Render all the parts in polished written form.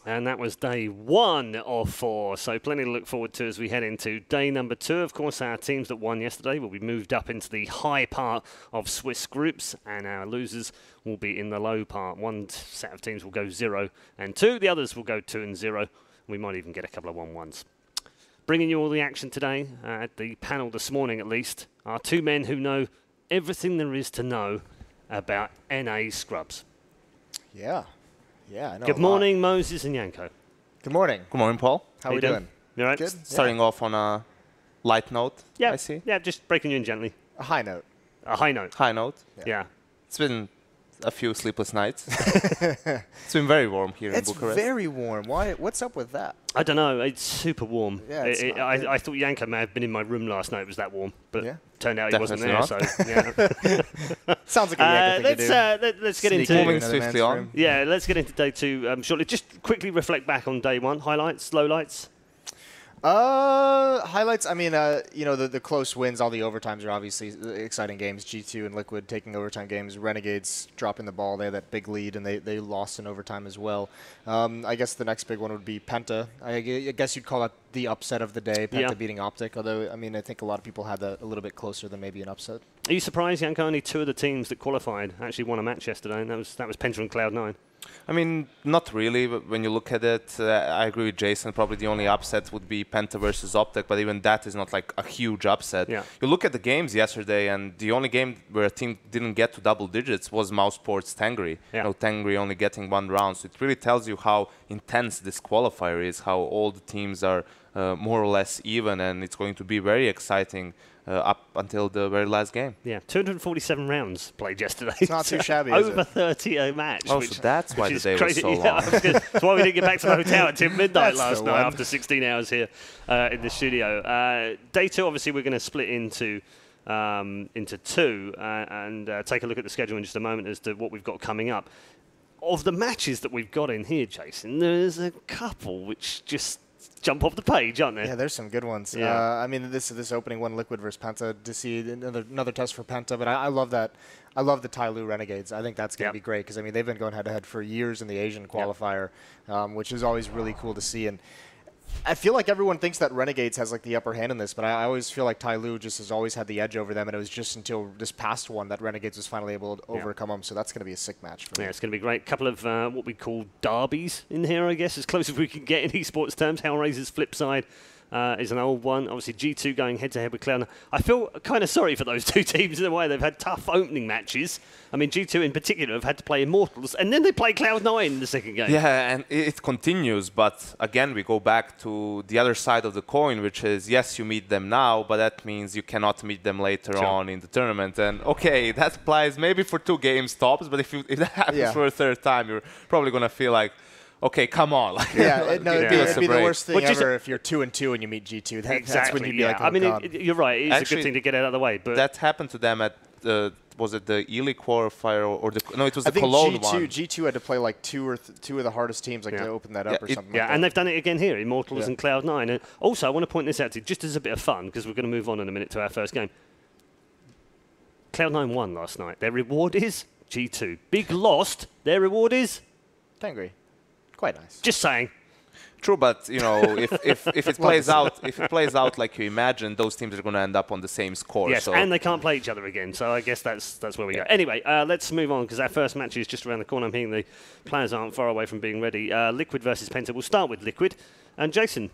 And that was day 1 of 4, so plenty to look forward to as we head into day number 2. Of course, our teams that won yesterday will be moved up into the high part of Swiss groups, and our losers will be in the low part. One set of teams will go 0 and 2, the others will go 2 and 0. We might even get a couple of 1-1s. Bringing you all the action today, at the panel this morning at least, are two men who know everything there is to know about NA scrubs. Yeah. Yeah, I know. Good morning, Moses and Yanko. Good morning. Good morning, Paul. How are we doing? You all right? Good. Starting off on a light note, Yeah. I see. Yeah, just breaking you in gently. A high note. A high note. High note. Yeah. It's been a few sleepless nights. It's been very warm here in Bucharest. It's very warm. Why? What's up with that? I don't know. It's super warm. Yeah, it's not good. I thought Yanko may have been in my room last night. It was that warm, but Yeah. turned out he wasn't there. Definitely So yeah. Sounds like a Yanko thing to do. Let's get Sneak into Moving another swiftly man's on. room. yeah. Let's get into day 2 shortly. Just quickly reflect back on day 1. Highlights, lowlights. Highlights. I mean, you know, the close wins, all the overtimes are obviously exciting games. G2 and Liquid taking overtime games. Renegades dropping the ball. They had that big lead, and they lost in overtime as well. I guess the next big one would be Penta. I guess you'd call that the upset of the day, Penta beating Optic. Although, I mean, I think a lot of people had that a little bit closer than maybe an upset. Are you surprised, Yanko? Only 2 of the teams that qualified actually won a match yesterday, and that was Penta and Cloud9. I mean, not really. But when you look at it, I agree with Jason. Probably the only upset would be Penta versus Optic, but even that is not like a huge upset. Yeah. You look at the games yesterday, and the only game where a team didn't get to double digits was Mousesports Tengri. Yeah. You know, Tengri only getting 1 round. So it really tells you how intense this qualifier is, how all the teams are more or less even, and it's going to be very exciting up until the very last game. Yeah, 247 rounds played yesterday. It's not too shabby, is Over it? 30 a match. Oh, which, so that's why which the is day was crazy. so Yeah, long. that's why we didn't get back to the hotel until midnight That's last the night one. after 16 hours here in the studio. Day 2, obviously, we're going to split into 2 and take a look at the schedule in just a moment as to what we've got coming up. Of the matches that we've got in here, Jason, there's a couple which just jump off the page, aren't there? Yeah, there's some good ones. Yeah. I mean, this opening one, Liquid versus Penta, to see another test for Penta. But I love that. I love the Tyloo Renegades. I think that's going to be great because, I mean, they've been going head-to-head for years in the Asian qualifier, which is always really cool to see. And I feel like everyone thinks that Renegades has like the upper hand in this, but I always feel like Tyloo just has always had the edge over them, and it was just until this past one that Renegades was finally able to overcome them. So that's going to be a sick match for me. Yeah, it's going to be great. Couple of what we call derbies in here, I guess, as close as we can get in esports terms. Hellraiser's flip side is an old one. Obviously, G2 going head-to-head with Cloud9. I feel kind of sorry for those 2 teams in a way. They've had tough opening matches. I mean, G2 in particular have had to play Immortals, and then they play Cloud9 in the second game. Yeah, and it continues, but again, we go back to the other side of the coin, which is, yes, you meet them now, but that means you cannot meet them later on in the tournament. And, okay, that applies maybe for 2 games tops, but if that happens for a 3rd time, you're probably going to feel like, okay, come on. Yeah, it'd be the worst thing Which is ever if you're 2-2 and you meet G2. That's when you'd be like, oh, I mean, God. you're right. It's Actually, a good thing to get it out of the way. But that happened to them at was it the Ely qualifier or the no? It was I the think Cologne G2, one. G2 had to play like two of the hardest teams to open that up or something. Yeah, like that. and they've done it again here, Immortals and Cloud9. And also, I want to point this out to you, just as a bit of fun, because we're going to move on in a minute to our first game. Cloud9 won last night. Their reward is G2. Big lost. Their reward is Tengri. Quite nice. just saying. True, but you know, if it plays out like you imagine, those teams are going to end up on the same score. Yes, so. and they can't play each other again. So I guess that's where we go. Anyway, let's move on because our first match is just around the corner. I'm hearing the players aren't far away from being ready. Liquid versus Penta. We'll start with Liquid. And Jason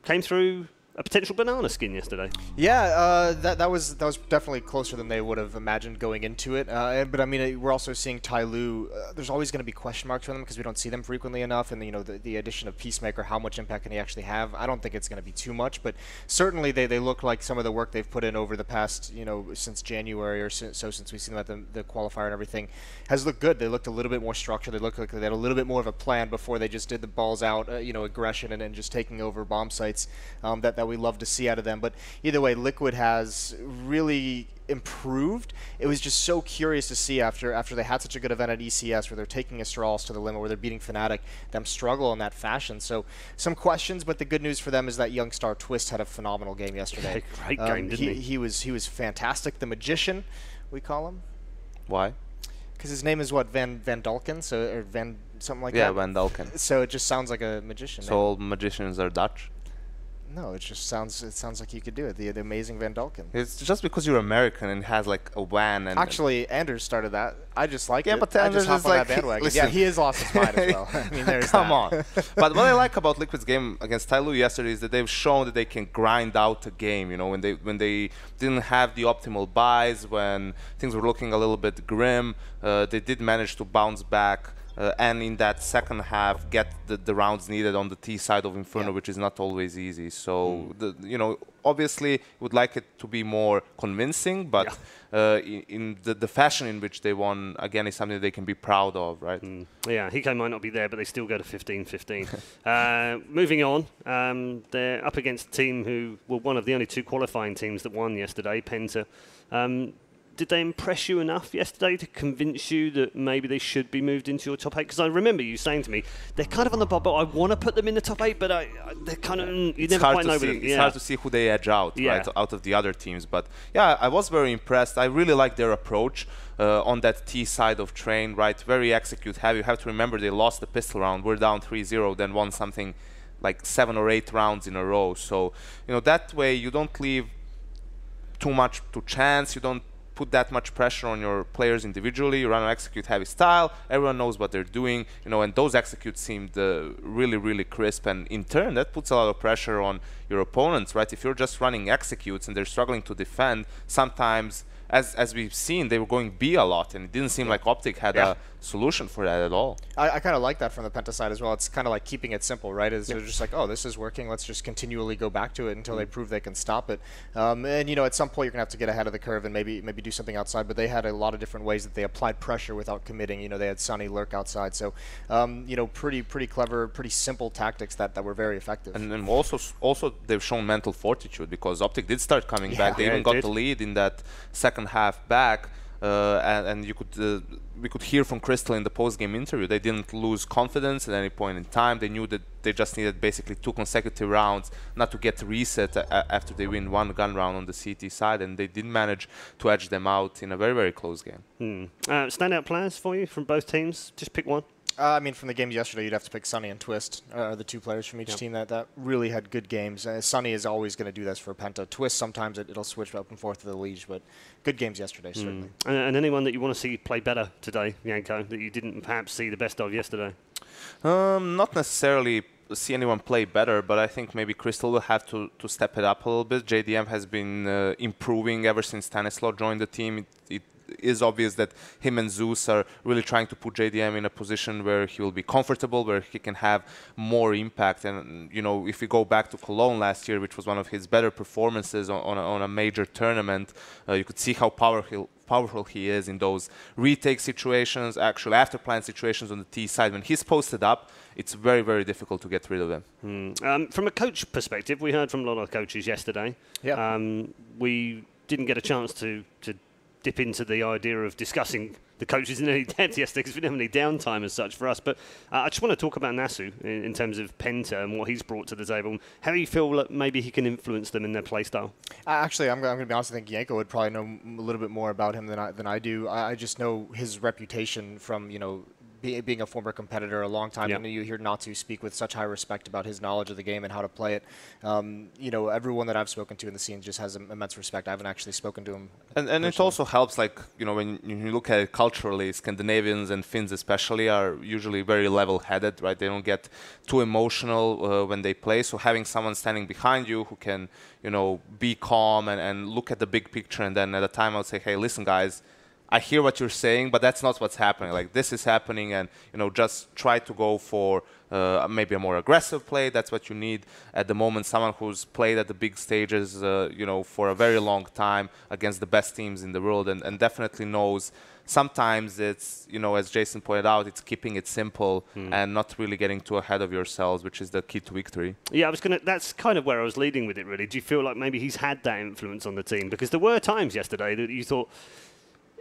came through a potential banana skin yesterday. Yeah, that was definitely closer than they would have imagined going into it. But I mean, we're also seeing Tyloo. There's always going to be question marks for them because we don't see them frequently enough. And you know, the addition of Peacemaker, how much impact can he actually have? I don't think it's going to be too much, but certainly they look like some of the work they've put in over the past, you know, since January or so since we've seen them at the qualifier and everything has looked good. They looked a little bit more structured. They looked like they had a little bit more of a plan before they just did the balls out, you know, aggression and just taking over bomb sites that we love to see out of them. But either way, Liquid has really improved. It was just so curious to see after they had such a good event at ECS where they're taking Astralis to the limit, where they're beating Fnatic, them struggle in that fashion. So some questions, but the good news for them is that young star Twist had a phenomenal game yesterday. Great game, didn't he? He was fantastic. The Magician, we call him. Why? Because his name is what, Van Dalken, so or Van something like that. Yeah, Van Dalken. So it just sounds like a magician. So all magicians are Dutch. No, it sounds like you could do it. The amazing Van Dalken. It's just because you're American and has like a van and. Actually, Anders started that. I just like it. Yeah, but I Anders just hop is on like, that bandwagon. listen. Yeah, he has lost his mind as well. I mean, there's Come that. on. But what I like about Liquid's game against Tyloo yesterday is that they've shown that they can grind out a game. You know, when they didn't have the optimal buys, when things were looking a little bit grim, they did manage to bounce back. And in that second half, get the rounds needed on the T side of Inferno, which is not always easy. So, you know, obviously, would like it to be more convincing, but in the fashion in which they won, again, is something they can be proud of, right? Yeah, Hiko might not be there, but they still go to 15-15. Moving on, they're up against a team who were one of the only 2 qualifying teams that won yesterday, Penta. Did they impress you enough yesterday to convince you that maybe they should be moved into your top 8? Because I remember you saying to me, they're kind of on the bubble. I want to put them in the top 8, but they're kind of, you never quite know. It's hard to see who they edge out, right, out of the other teams. But yeah, I was very impressed. I really like their approach on that T side of Train, right? Very execute heavy. You have to remember they lost the pistol round. We're down 3-0, then won something like 7 or 8 rounds in a row. So, you know, that way you don't leave too much to chance. You don't put that much pressure on your players individually. You run an execute heavy style. Everyone knows what they're doing, you know, and those executes seemed really, really crisp. And in turn, that puts a lot of pressure on your opponents, right? If you're just running executes and they're struggling to defend, sometimes, as we've seen, they were going B a lot, and it didn't seem like Optic had a solution for that at all. I kind of like that from the Penta side as well. It's kind of like keeping it simple, right? They're just like, oh, this is working. Let's just continually go back to it until they prove they can stop it. And, you know, at some point you're going to have to get ahead of the curve and maybe do something outside. But they had a lot of different ways that they applied pressure without committing. You know, they had Sunny lurk outside. So, you know, pretty clever, pretty simple tactics that were very effective. And then also they've shown mental fortitude, because Optic did start coming back. They even got the lead in that second half back. And you could we could hear from Crystal in the post-game interview. They didn't lose confidence at any point in time. They knew that they just needed basically 2 consecutive rounds not to get reset after they win 1 gun round on the CT side, and they did manage to edge them out in a very, very close game. Standout players for you from both teams? Just pick one. I mean, from the games yesterday, you'd have to pick Sunny and Twist, the 2 players from each team that really had good games. Sunny is always going to do this for Penta. Twist, sometimes it'll switch up and forth to the Liege, but good games yesterday, certainly. And anyone that you want to see play better today, Janko, that you didn't perhaps see the best of yesterday? Not necessarily see anyone play better, but I think maybe Crystal will have to step it up a little bit. JDM has been improving ever since Stanislaw joined the team. It is obvious that him and Zeus are really trying to put JDM in a position where he will be comfortable, where he can have more impact. And, you know, if we go back to Cologne last year, which was one of his better performances on a major tournament, you could see how powerful he is in those retake situations, actual after plan situations on the T side. When he's posted up, it's very, very difficult to get rid of him. From a coach perspective, we heard from a lot of coaches yesterday. Yeah. We didn't get a chance to dip into the idea of discussing the coaches in any depth yesterday, because we didn't have any downtime as such for us. But I just want to talk about Nasu in terms of Penta and what he's brought to the table. How do you feel that maybe he can influence them in their play style? Actually, I'm going to be honest. I think Janko would probably know a little bit more about him than I do. I just know his reputation from, you know, being a former competitor a long time. And you hear Natsu speak with such high respect about his knowledge of the game and how to play it. You know, everyone that I've spoken to in the scene just has immense respect. I haven't actually spoken to him. And it also helps, like, you know, when you look at it culturally, Scandinavians and Finns especially are usually very level-headed, right? They don't get too emotional when they play. So having someone standing behind you who can, you know, be calm and look at the big picture, and then at a time I'll say, hey, listen, guys, I hear what you're saying, but that's not what's happening. Like, this is happening, and, you know, just try to go for maybe a more aggressive play. That's what you need at the moment. Someone who's played at the big stages, you know, for a very long time against the best teams in the world, and definitely knows. Sometimes it's, you know, as Jason pointed out, it's keeping it simple and not really getting too ahead of yourselves, which is the key to victory. Yeah, that's kind of where I was leading with it, really. Do you feel like maybe he's had that influence on the team? Because there were times yesterday that you thought,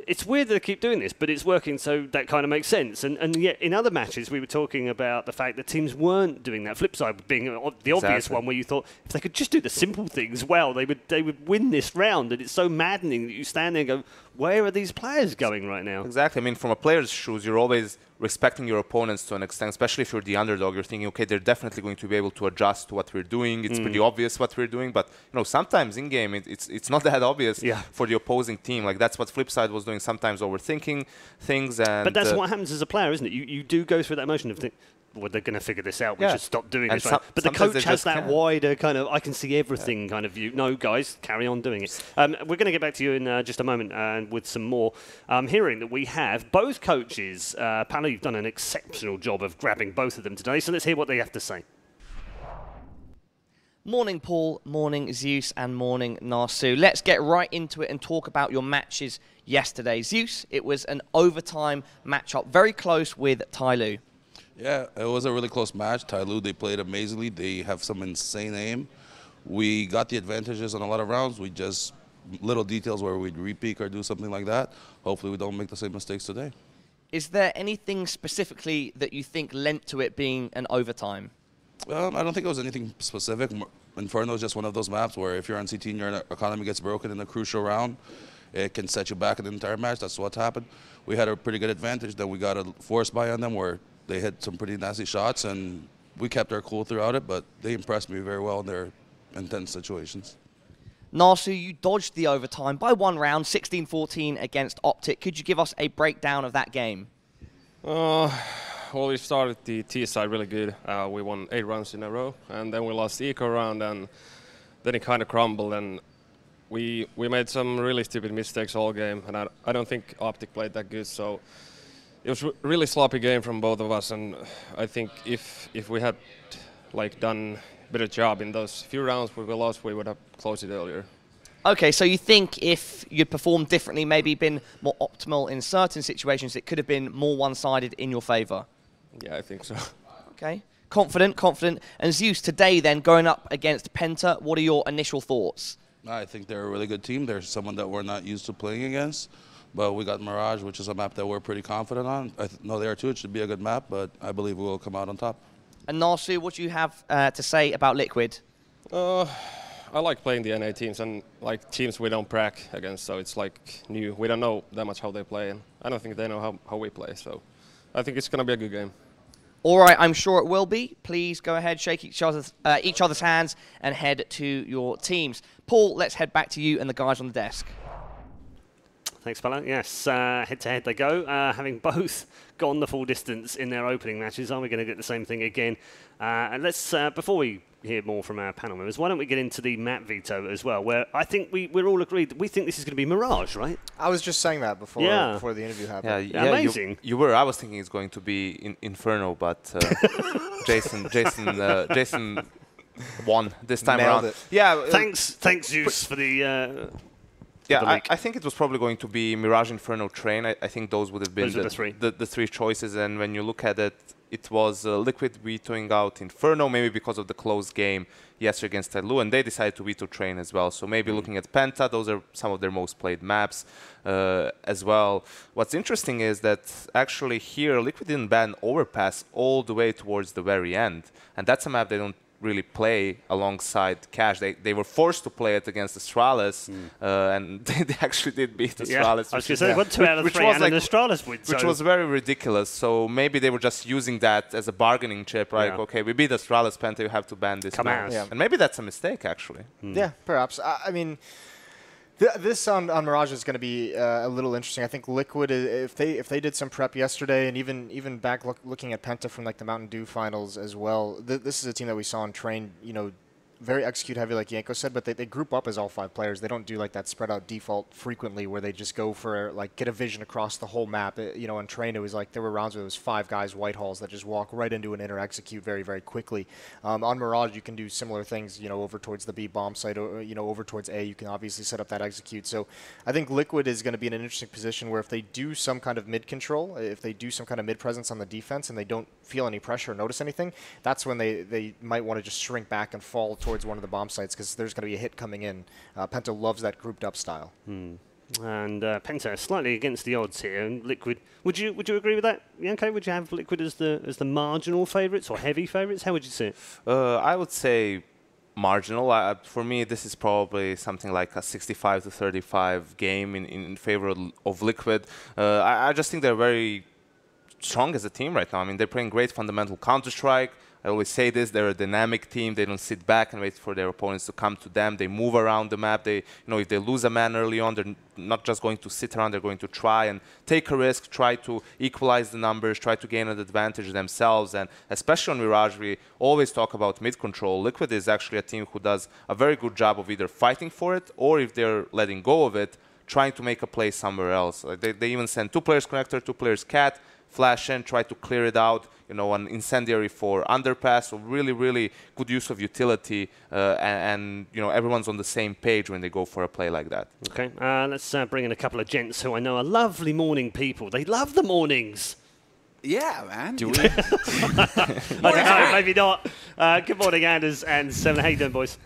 it's weird that they keep doing this, but it's working, so that kind of makes sense. And yet, in other matches, we were talking about the fact that teams weren't doing that. Flip side being the obvious one, where you thought if they could just do the simple things well, they would win this round. And it's so maddening that you stand there and go, where are these players going right now? Exactly. I mean, from a player's shoes, you're always respecting your opponents to an extent, especially if you're the underdog. You're thinking, okay, they're definitely going to be able to adjust to what we're doing. It's pretty obvious what we're doing, but sometimes in game it's not that obvious for the opposing team. Like that's what Flipside was doing. Sometimes overthinking things, and but that's what happens as a player, isn't it? You do go through that motion of well, they're going to figure this out. We should stop doing this. Right? But the coach has that wider kind of, I can see everything kind of view. No, guys, carry on doing it. We're going to get back to you in just a moment with some more. Hearing that we have both coaches. Paolo, you've done an exceptional job of grabbing both of them today. So let's hear what they have to say. Morning, Paul. Morning, Zeus. And morning, Narsu. Let's get right into it and talk about your matches yesterday. Zeus, it was an overtime matchup. Very close with Tyloo. Yeah, it was a really close match. Tyloo, they played amazingly. They have some insane aim. We got the advantages on a lot of rounds. We just, little details where we'd repeat or do something like that. Hopefully we don't make the same mistakes today. Is there anything specifically that you think lent to it being an overtime? I don't think it was anything specific. Inferno is just one of those maps where if you're on CT and your economy gets broken in a crucial round, it can set you back in the entire match. That's what happened. We had a pretty good advantage. Then we got a force buy on them where they hit some pretty nasty shots, and we kept our cool throughout it, but they impressed me very well in their intense situations. Narsu, you dodged the overtime by one round, 16-14 against Optic. Could you give us a breakdown of that game? Well, we started the T side really good. We won 8 rounds in a row, and then we lost the eco round, and then it kind of crumbled, and we made some really stupid mistakes all game, and I don't think Optic played that good, so it was a really sloppy game from both of us, and I think if we had done a better job in those few rounds where we lost, we would have closed it earlier. Okay, so you think if you'd performed differently, maybe been more optimal in certain situations, it could have been more one-sided in your favour? Yeah, I think so. Okay, confident. And Zeus, today then, going up against Penta, what are your initial thoughts? I think they're a really good team. They're someone that we're not used to playing against. But we got Mirage, which is a map that we're pretty confident on. I know they are too. It should be a good map, but I believe we will come out on top. And Narsu, what do you have to say about Liquid? I like playing the NA teams and teams we don't prac against, so it's new. We don't know that much how they play, and I don't think they know how we play, so I think it's going to be a good game. All right, I'm sure it will be. Please go ahead, shake each other's hands and head to your teams. Paul, let's head back to you and the guys on the desk. Thanks, Paolo. Yes, head-to-head they go, having both gone the full distance in their opening matches. Are we going to get the same thing again? And let's, before we hear more from our panel members, why don't we get into the map veto as well, where I think we're all agreed that we think this is going to be Mirage, right? I was just saying that before the interview happened. Yeah, amazing. You were. I was thinking it's going to be Inferno, but Jason won this time Nailed around. it. Yeah. Thanks, Zeus, for the. Yeah, I think it was probably going to be Mirage, Inferno, Train. I think those would have been the three choices. And when you look at it, it was Liquid vetoing out Inferno, maybe because of the close game yesterday against Tyloo, and they decided to veto Train as well. So maybe looking at Penta, those are some of their most played maps as well. What's interesting is that actually here, Liquid didn't ban Overpass all the way towards the very end. And that's a map they don't really play alongside Cash. They were forced to play it against Astralis, and they actually did beat Astralis. Yeah, I was going to say, they got 2 out of 3 and an Astralis win. Which was very ridiculous. So maybe they were just using that as a bargaining chip, right? Yeah. Okay, we beat Astralis, Penta, you have to ban this now. Yeah. And maybe that's a mistake, actually. Yeah, perhaps. I mean, this on Mirage is going to be a little interesting. I think Liquid, if they did some prep yesterday, and even back looking at Penta from the Mountain Dew finals as well, this is a team that we saw in Train, very execute heavy, like Yanko said, but they group up as all 5 players. They don't do that spread out default frequently where they just go for get a vision across the whole map. On Train, it was there were rounds where it was 5 guys, Whitehalls, that just walk right into an inner execute very, very quickly. On Mirage, you can do similar things, over towards the B bomb site, or, over towards A, you can obviously set up that execute. So I think Liquid is going to be in an interesting position where if they do some kind of mid control, if they do some kind of mid presence on the defense and they don't feel any pressure or notice anything, that's when they might want to just shrink back and fall towards one of the bomb sites because there's going to be a hit coming in. Penta loves that grouped up style. And Penta slightly against the odds here, and Liquid. Would you agree with that, Janko? Would you have Liquid as the marginal favourites or heavy favourites? How would you see it? I would say marginal. For me, this is probably something like a 65 to 35 game in favor of Liquid. I just think they're very strong as a team right now. I mean, they're playing great fundamental Counter-Strike. I always say this, they're a dynamic team. They don't sit back and wait for their opponents to come to them. They move around the map. They, if they lose a man early on, they're not just going to sit around. They're going to try and take a risk, try to equalize the numbers, try to gain an advantage themselves. And especially on Mirage, we always talk about mid-control. Liquid is actually a team who does a very good job of either fighting for it, or if they're letting go of it, trying to make a play somewhere else. They even send 2 players connector, 2 players cat, flash in, try to clear it out, an incendiary for underpass. So really, really good use of utility, and everyone's on the same page when they go for a play like that. Okay, let's bring in a couple of gents who I know are lovely morning people. They love the mornings. Yeah, man. Do we? I don't know, maybe not. Good morning, Anders and Seven. How you doing, boys?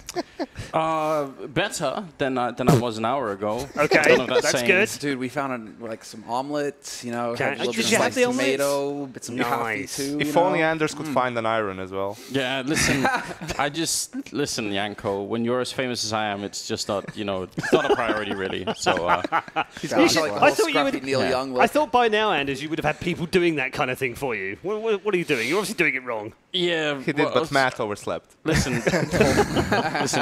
Better than I was an hour ago. Okay, that's good. Dude, we found some omelets, had a little Did bit you of have the tomato, bit some coffee too. If only Anders could find an iron as well. Yeah, listen, listen, Janko, when you're as famous as I am, it's just not, it's not a priority really. So, I thought by now, Anders, you would have had people doing that kind of thing for you. What are you doing? You're obviously doing it wrong. Yeah, he did, but Matt overslept. Listen,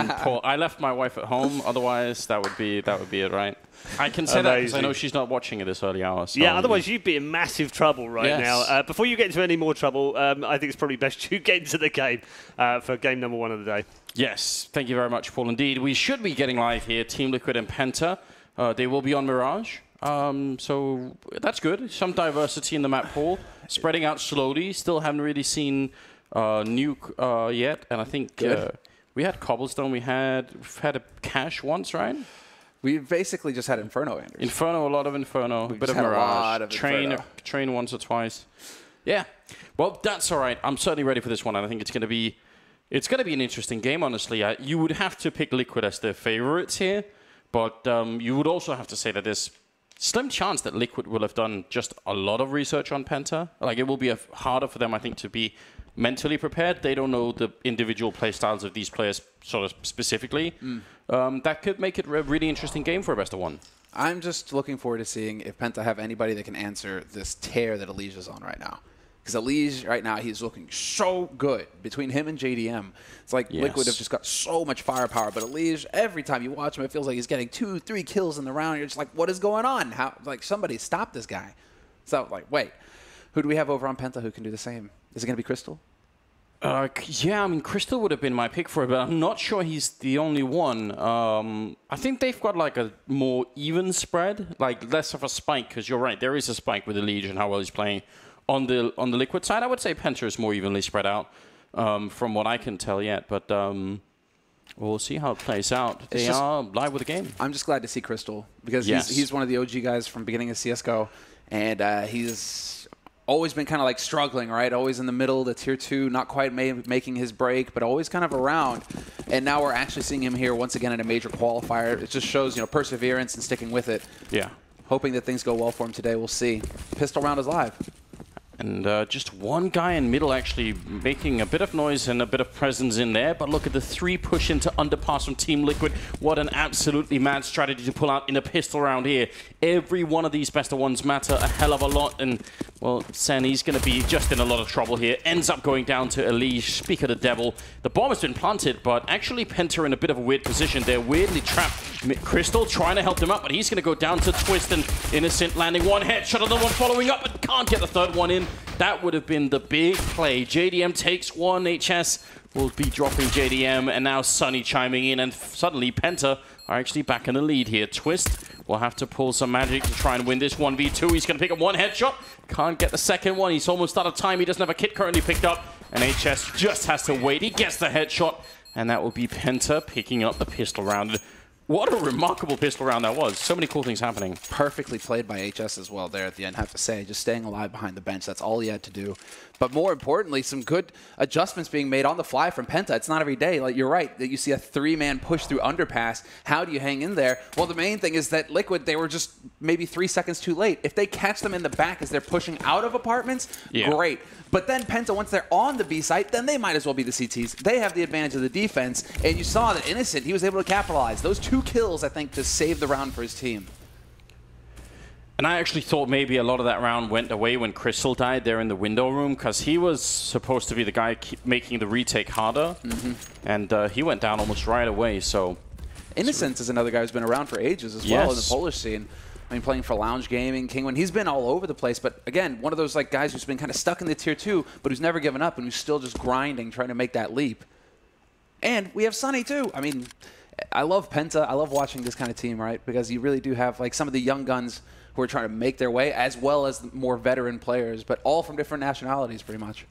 Paul, I left my wife at home. Otherwise, that would be it, right? I can say that because I know she's not watching at this early hour. So yeah, otherwise you'd be in massive trouble now. Before you get into any more trouble, I think it's probably best you get into the game for game number 1 of the day. Yes, thank you very much, Paul. Indeed, we should be getting live here. Team Liquid and Penta. They will be on Mirage. So that's good. Some diversity in the map pool. Spreading out slowly. Still haven't really seen Nuke yet. And I think we had Cobblestone. We've had a Cache once, right? We basically just had Inferno, Anders. Inferno, a lot of Inferno. A bit of Mirage. Train once or twice. Yeah. Well, that's all right. I'm certainly ready for this one. And I think it's going to be an interesting game, honestly. You would have to pick Liquid as the favorites here. But you would also have to say that there's slim chance that Liquid will have done just a lot of research on Penta. Like, it will be harder for them, I think, to be mentally prepared. They don't know the individual play styles of these players sort of specifically. That could make it a really interesting game for a best of 1. I'm just looking forward to seeing if Penta have anybody that can answer this tear that Elige is on right now. Because Elige, right now, he's looking so good. Between him and JDM, it's like Liquid have just got so much firepower. But Elige, every time you watch him, it feels like he's getting 2-3 kills in the round. You're just like, what is going on? Somebody stop this guy. So, wait. Who do we have over on Penta who can do the same? Is it going to be Crystal? Yeah, I mean, Crystal would have been my pick for it, but I'm not sure he's the only one. I think they've got a more even spread, less of a spike, because you're right, there is a spike with Elige and how well he's playing. On the Liquid side, I would say Penta is more evenly spread out, from what I can tell yet. But we'll see how it plays out. They are live with the game. I'm just glad to see Crystal because he's one of the OG guys from beginning of CS:GO, and he's always been kind of struggling, right? Always in the middle, the tier 2, not quite making his break, but always kind of around. And now we're actually seeing him here once again in a major qualifier. It just shows perseverance and sticking with it. Yeah. Hoping that things go well for him today. We'll see. Pistol round is live. And just one guy in middle actually making a bit of noise and a bit of presence in there. But look at the 3 push into underpass from Team Liquid. What an absolutely mad strategy to pull out in a pistol round here. Every one of these best of 1s matter a hell of a lot. And, well, Senny's going to be just in a lot of trouble here. Ends up going down to Elige. Speak of the devil. The bomb has been planted, but actually Penta in a bit of a weird position. They're weirdly trapped. Crystal trying to help them out, but he's going to go down to Twist, and Innocent landing 1 headshot, another one following up, but can't get the 3rd one in. That would have been the big play. JDM takes 1. HS will be dropping JDM, and now Sunny chiming in, and suddenly Penta are actually back in the lead here. Twist will have to pull some magic to try and win this 1v2. He's going to pick up 1 headshot. Can't get the 2nd one. He's almost out of time. He doesn't have a kit currently picked up, and HS just has to wait. He gets the headshot, and that will be Penta picking up the pistol round. What a remarkable pistol round that was. So many cool things happening. Perfectly played by HS as well there at the end, I have to say. Just staying alive behind the bench. That's all he had to do. But more importantly, some good adjustments being made on the fly from Penta. It's not every day. Like, you're right, that you see a 3-man push through underpass. How do you hang in there? Well, the main thing is that Liquid, they were just maybe 3 seconds too late. If they catch them in the back as they're pushing out of apartments, great. But then Penta, once they're on the B site, then they might as well be the CTs. They have the advantage of the defense. And you saw that Innocent, he was able to capitalize. Those 2 kills, I think, to save the round for his team. And I actually thought maybe a lot of that round went away when Crystal died there in the window room, because he was supposed to be the guy making the retake harder. And he went down almost right away, so... Innocence is another guy who's been around for ages as well in the Polish scene. I mean, playing for Lounge Gaming, Kingwin, he's been all over the place. But again, one of those like guys who's been kind of stuck in the tier 2, but who's never given up and who's still just grinding, trying to make that leap. And we have Sunny too. I mean, I love Penta. I love watching this kind of team, right? Because you really do have like some of the young guns who are trying to make their way, as well as more veteran players, but all from different nationalities, pretty much.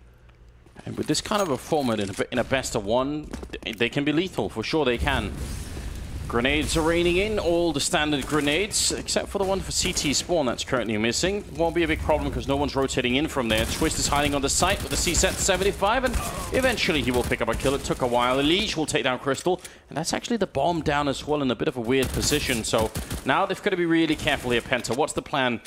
And with this kind of a format in a best of 1, they can be lethal. For sure they can. Grenades are raining in, all the standard grenades, except for the one for CT spawn that's currently missing. Won't be a big problem because no one's rotating in from there. Twist is hiding on the site with the C-set 75, and eventually he will pick up a kill. It took a while. Elige will take down Crystal, and that's actually the bomb down as well in a bit of a weird position. So now they've got to be really careful here, Penta. What's the plan?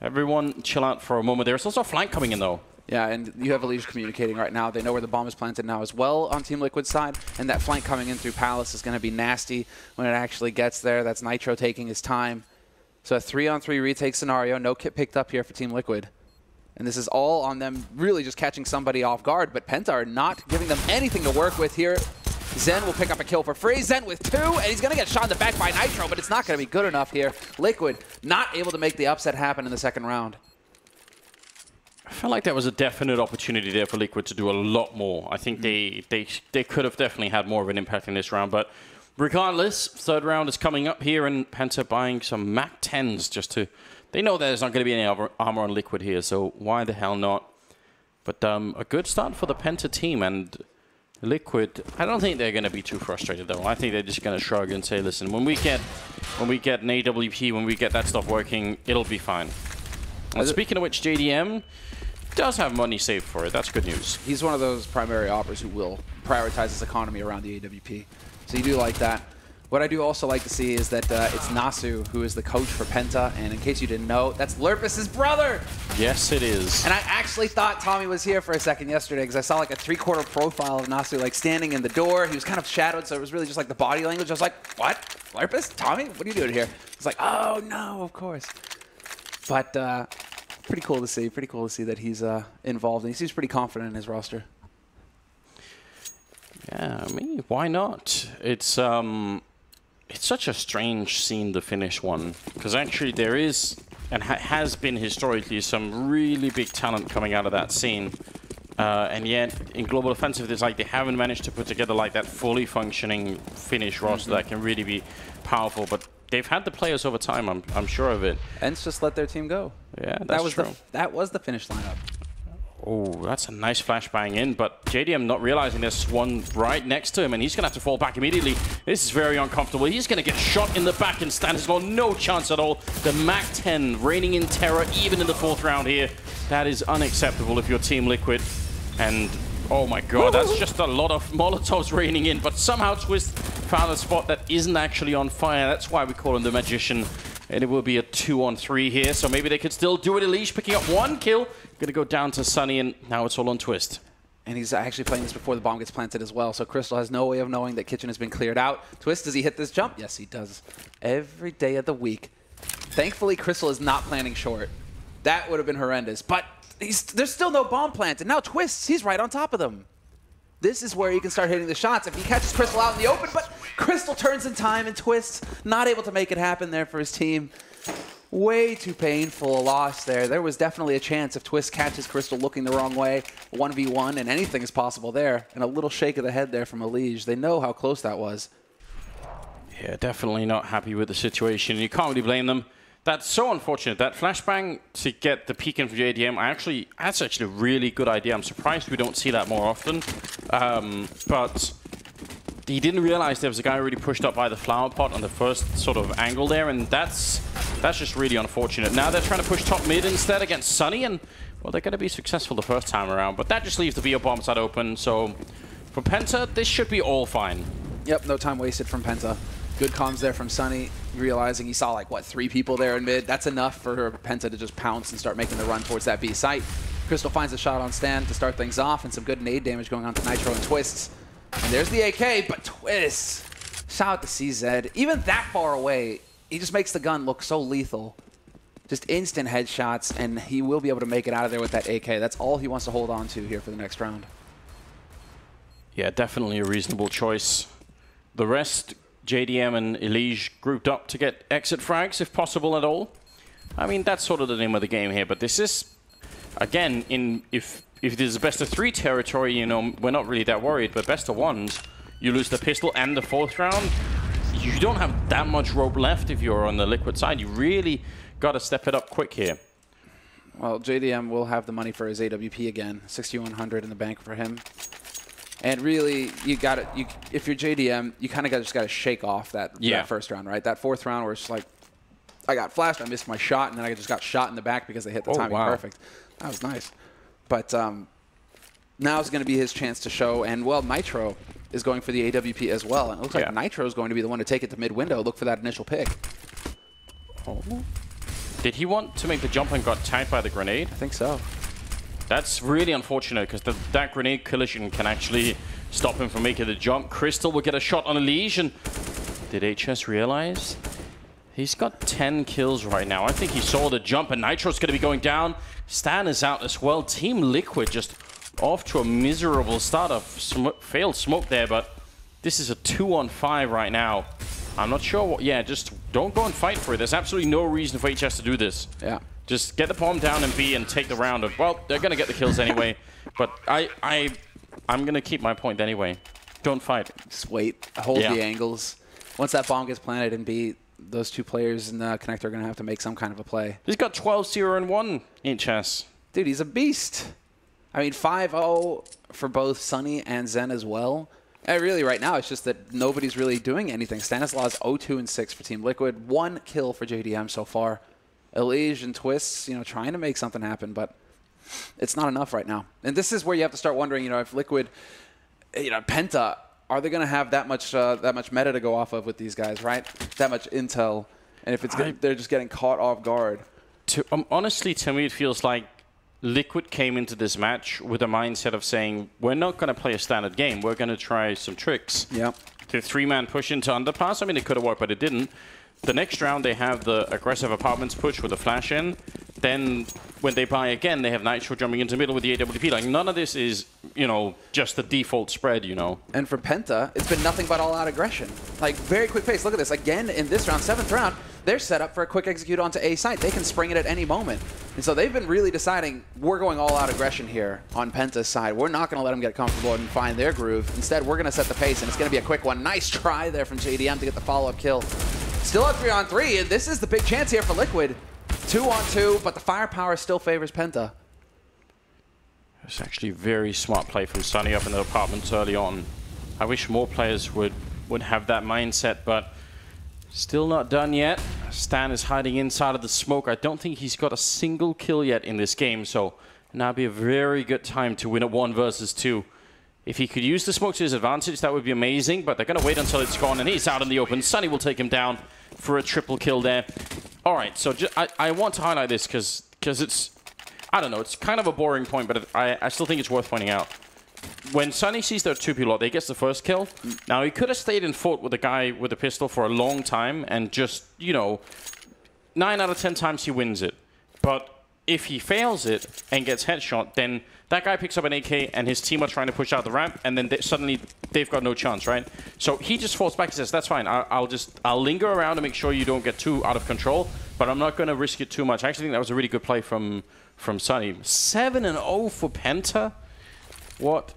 Everyone chill out for a moment. There's also a flank coming in, though. Yeah, and you have Elige communicating right now. They know where the bomb is planted now as well on Team Liquid's side, and that flank coming in through Palace is going to be nasty when it actually gets there. That's Nitro taking his time. So a 3-on-3 retake scenario. No kit picked up here for Team Liquid. And this is all on them really just catching somebody off guard, but Penta are not giving them anything to work with here. Zen will pick up a kill for free. Zen with 2, and he's going to get shot in the back by Nitro, but it's not going to be good enough here. Liquid not able to make the upset happen in the second round. I felt like there was a definite opportunity there for Liquid to do a lot more. I think they could have definitely had more of an impact in this round. But regardless, 3rd round is coming up here, and Penta buying some Mac 10s just to... They know there's not going to be any armor on Liquid here, so why the hell not? But a good start for the Penta team, and Liquid, I don't think they're going to be too frustrated, though. I think they're just going to shrug and say, listen, when we get an AWP, when we get that stuff working, it'll be fine. And speaking of which, JDM does have money saved for it. That's good news. He's one of those primary operators who will prioritize his economy around the AWP. So you do like that. What I do also like to see is that it's Nasu who is the coach for Penta. And in case you didn't know, that's Lurpus' brother. Yes, it is. And I actually thought Tommy was here for a second yesterday because I saw like a 3/4 profile of Nasu like standing in the door. He was kind of shadowed, so it was really just like the body language. I was like, what? Lurpus? Tommy? What are you doing here? It's like, oh, no, of course. But pretty cool to see. Pretty cool to see that he's involved. And he seems pretty confident in his roster. Yeah, I mean, why not? It's such a strange scene to finish one, because actually there is and has been historically some really big talent coming out of that scene, and yet in Global Offensive it's like they haven't managed to put together like that fully functioning Finnish roster that can really be powerful. But they've had the players over time, I'm sure of it. And just let their team go. Yeah, that's true. That was the Finnish lineup. Oh, that's a nice flashbang in, but JDM not realizing there's one right next to him, and he's going to have to fall back immediately. This is very uncomfortable. He's going to get shot in the back, and Stan has got no chance at all. The Mac 10 reigning in terror, even in the 4th round here. That is unacceptable if you're Team Liquid. And, oh my god, that's just a lot of Molotovs raining in, but somehow Twist found a spot that isn't actually on fire. That's why we call him the Magician. And it will be a 2-on-3 here, so maybe they could still do it. Elige picking up 1 kill. Going to go down to Sunny, and now it's all on Twist. And he's actually playing this before the bomb gets planted as well, so Crystal has no way of knowing that Kitchen has been cleared out. Twist, does he hit this jump? Yes, he does. Every day of the week. Thankfully, Crystal is not planning short. That would have been horrendous. But there's still no bomb planted. Now Twist, he's right on top of them. This is where he can start hitting the shots if he catches Crystal out in the open, but Crystal turns in time, and Twist not able to make it happen there for his team. Way too painful a loss there. There was definitely a chance if Twist catches Crystal looking the wrong way, 1v1, and anything is possible there. And a little shake of the head there from Elige. They know how close that was. Yeah, definitely not happy with the situation. You can't really blame them. That's so unfortunate. That flashbang to get the peek in for JDM, that's actually a really good idea. I'm surprised we don't see that more often. But he didn't realize there was a guy already pushed up by the flower pot on the first sort of angle there, and that's just really unfortunate. Now they're trying to push top mid instead against Sunny, and well, they're going to be successful the first time around, but that just leaves the VO bomb side open. So for Penta, this should be all fine. Yep, no time wasted from Penta. Good comms there from Sunny, realizing he saw like, what, 3 people there in mid. That's enough for Penta to just pounce and start making the run towards that B site. Crystal finds a shot on Stan to start things off, and some good nade damage going on to Nitro and Twists. And there's the AK, but Twists, shout out to CZ. Even that far away, he just makes the gun look so lethal. Just instant headshots, and he will be able to make it out of there with that AK. That's all he wants to hold on to here for the next round. Yeah, definitely a reasonable choice. The rest, JDM and Elige grouped up to get exit frags, if possible at all. I mean, that's sort of the name of the game here, but this is, again, if it is best of 3 territory, you know, we're not really that worried, but best of 1s, you lose the pistol and the 4th round, you don't have that much rope left if you're on the Liquid side. You really got to step it up quick here. Well, JDM will have the money for his AWP again. 6,100 in the bank for him. And really, you got to, if you're JDM, you kind of just got to shake off that first round, right? That 4th round where it's like, I got flashed, I missed my shot, and then I just got shot in the back because they hit the timing perfect. That was nice. But now is going to be his chance to show. And, well, Nitro is going for the AWP as well. And it looks like Nitro is going to be the one to take it to mid-window. Look for that initial pick. Oh. Did he want to make the jump and got tagged by the grenade? I think so. That's really unfortunate because that grenade collision can actually stop him from making the jump. Crystal will get a shot on Elige, and did HS realize? He's got 10 kills right now. I think he saw the jump, and Nitro's going to be going down. Stan is out as well. Team Liquid just off to a miserable start of failed smoke there, but this is a 2-on-5 right now. I'm not sure what... Yeah, just don't go and fight for it. There's absolutely no reason for HS to do this. Yeah. Just get the bomb down in B and take the round of... Well, they're going to get the kills anyway, but I'm going to keep my point anyway. Don't fight. Just wait. Hold the angles. Once that bomb gets planted in B, those 2 players in the connector are going to have to make some kind of a play. He's got 12-0-1 in chess. Dude, he's a beast. I mean, 5-0 for both Sunny and Zen as well. And really, right now, it's just that nobody's really doing anything. Stanislaus 0-2-6 for Team Liquid. 1 kill for JDM so far. Elige and Twists, you know, trying to make something happen, but it's not enough right now. And this is where you have to start wondering, you know, if Liquid, you know, Penta, are they going to have that much meta to go off of with these guys, right? That much intel, and if it's they're just getting caught off guard. Honestly, to me, it feels like Liquid came into this match with a mindset of saying, we're not going to play a standard game. We're going to try some tricks. Yeah. The 3-man push into underpass, I mean, it could have worked, but it didn't. The next round, they have the aggressive apartments push with a flash in. Then when they buy again, they have Nitro jumping into middle with the AWP. Like, none of this is, you know, just the default spread, you know. And for Penta, it's been nothing but all-out aggression. Like, very quick pace. Look at this. Again, in this round, 7th round, they're set up for a quick execute onto A site. They can spring it at any moment. And so they've been really deciding, we're going all-out aggression here on Penta's side. We're not going to let them get comfortable and find their groove. Instead, we're going to set the pace, and it's going to be a quick one. Nice try there from JDM to get the follow-up kill. Still at 3-on-3, and this is the big chance here for Liquid. 2-on-2, but the firepower still favors Penta. It's actually a very smart play from Sunny up in the apartments early on. I wish more players would have that mindset, but still not done yet. Stan is hiding inside of the smoke. I don't think he's got a single kill yet in this game, so now be a very good time to win at 1 versus 2. If he could use the smoke to his advantage, that would be amazing, but they're going to wait until it's gone, and he's out in the open. Sunny will take him down for a triple kill there. All right, so I want to highlight this because it's, I don't know, it's kind of a boring point, but I still think it's worth pointing out. When Sunny sees there are 2 people out, he gets the first kill. Now, he could have stayed in fort with the guy with the pistol for a long time and just, you know, 9 out of 10 times he wins it. But if he fails it and gets headshot, then that guy picks up an AK and his team are trying to push out the ramp, and then suddenly they've got no chance, right? So he just falls back and says, that's fine, I'll linger around and make sure you don't get too out of control, but I'm not going to risk it too much. I actually think that was a really good play from Sunny. 7-0 for Penta? What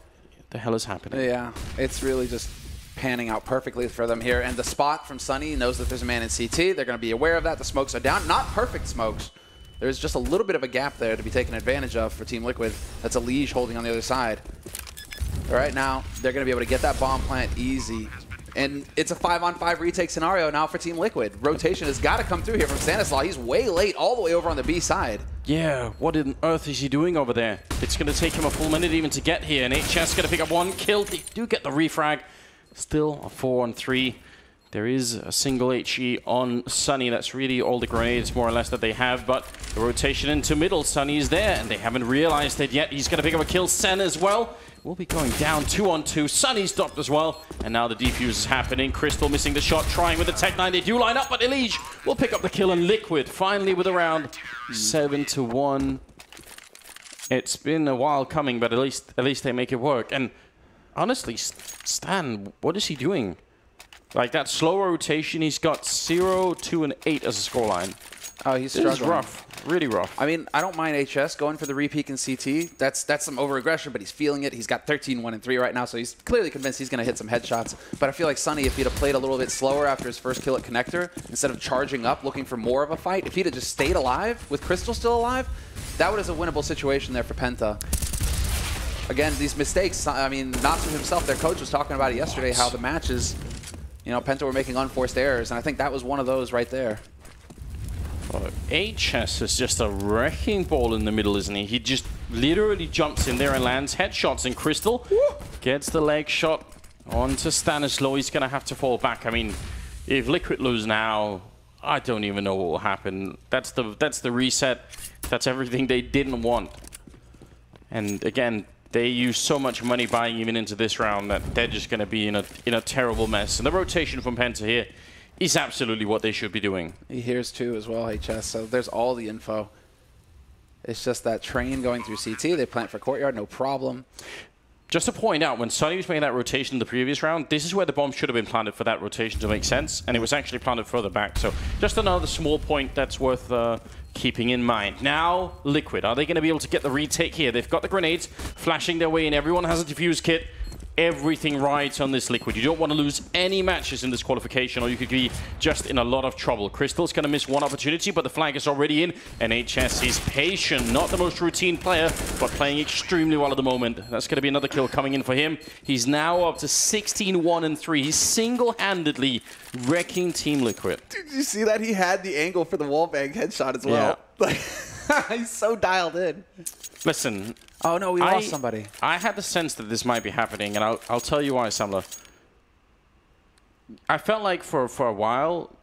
the hell is happening? Yeah, it's really just panning out perfectly for them here. And the spot from Sunny knows that there's a man in CT. They're going to be aware of that. The smokes are down. Not perfect smokes. There's just a little bit of a gap there to be taken advantage of for Team Liquid. That's Elige holding on the other side. All right, now they're going to be able to get that bomb plant easy. And it's a 5-on-5 retake scenario now for Team Liquid. Rotation has got to come through here from Stanislaw. He's way late all the way over on the B side. Yeah, what on earth is he doing over there? It's going to take him a full minute even to get here, and HS going to pick up 1 kill. They do get the refrag. Still a 4-on-3. There is a single HE on Sunny. That's really all the grenades, more or less, that they have. But the rotation into middle, Sunny is there, and they haven't realized it yet. He's going to pick up a kill. Sen as well. We'll be going down 2-on-2. Sunny stopped as well. And now the defuse is happening. Crystal missing the shot, trying with the Tech-9. They do line up, but Elige will pick up the kill. And Liquid finally with a round. 7-1. It's been a while coming, but at least they make it work. And honestly, Stan, what is he doing? Like that slow rotation, he's got 0, 2, and 8 as a scoreline. Oh, he's struggling. This is rough, really rough. I mean, I don't mind HS going for the repeak in CT. That's some over-aggression, but he's feeling it. He's got 13, 1, and 3 right now, so he's clearly convinced he's going to hit some headshots. But I feel like Sunny, if he'd have played a little bit slower after his first kill at Connector, instead of charging up, looking for more of a fight, if he'd have just stayed alive, with Crystal still alive, that was a winnable situation there for Penta. Again, these mistakes, I mean, Natsu himself, their coach, was talking about it yesterday, how the matches, you know, Penta were making unforced errors, and I think that was one of those right there. Oh, HS is just a wrecking ball in the middle, isn't he? He just literally jumps in there and lands headshots, and Crystal gets the leg shot onto Stanislaw. He's going to have to fall back. I mean, if Liquid lose now, I don't even know what will happen. That's the reset. That's everything they didn't want. And again, they use so much money buying even into this round that they're just going to be in a terrible mess. And the rotation from Penta here is absolutely what they should be doing. He hears too as well, HS, so there's all the info. It's just that train going through CT. They plant for Courtyard, no problem. Just to point out, when Sunny was making that rotation in the previous round, this is where the bomb should have been planted for that rotation to make sense, and it was actually planted further back. So just another small point that's worth keeping in mind. Now, Liquid, are they going to be able to get the retake here? They've got the grenades flashing their way in. Everyone has a defuse kit. Everything rides on this Liquid. You don't want to lose any matches in this qualification, or you could be just in a lot of trouble. Crystal's going to miss one opportunity, but the flag is already in, and HS is patient. Not the most routine player, but playing extremely well at the moment. That's going to be another kill coming in for him. He's now up to 16, 1, and 3. He's single-handedly wrecking Team Liquid. Did you see that? He had the angle for the wallbang headshot as well. Yeah. Like, he's so dialed in. Listen. Oh no, we lost somebody. I had the sense that this might be happening, and I'll tell you why, Samler. I felt like for a while,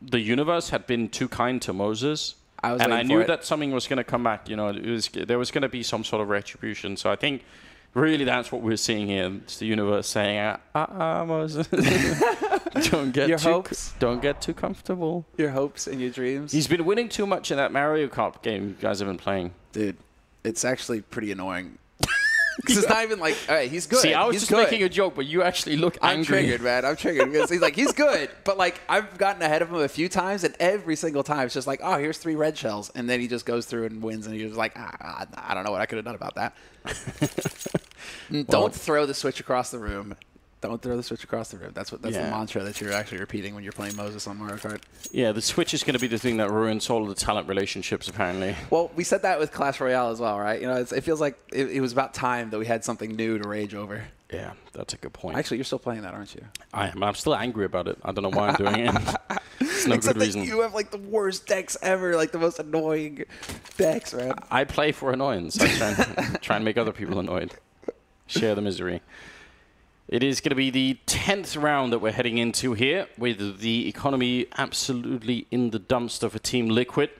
the universe had been too kind to Moses, and I knew that something was going to come back. You know, there was going to be some sort of retribution. So I think really that's what we're seeing here. It's the universe saying, Moses, don't get too comfortable. Your hopes and your dreams. He's been winning too much in that Mario Kart game you guys have been playing. Dude. It's actually pretty annoying. Because it's not even like, all right, he's good. See, I was just making a joke, but you actually look angry. I'm triggered, man. I'm triggered. Because he's like, he's good. But, like, I've gotten ahead of him a few times, and every single time it's just like, oh, here's 3 red shells. And then he just goes through and wins, and he's like, I don't know what I could have done about that. Don't throw the switch across the room. Don't throw the switch across the room. That's the mantra that you're actually repeating when you're playing Moses on Mario Kart. Yeah, the switch is going to be the thing that ruins all of the talent relationships, apparently. Well, we said that with Clash Royale as well, right? You know, it feels like it was about time that we had something new to rage over. Yeah, that's a good point. Actually, you're still playing that, aren't you? I am. I'm still angry about it. I don't know why I'm doing it. It's no good reason. You have like the worst decks ever, like the most annoying decks, man. I play for annoyance. I try and make other people annoyed. Share the misery. It is going to be the 10th round that we're heading into here, with the economy absolutely in the dumpster for Team Liquid.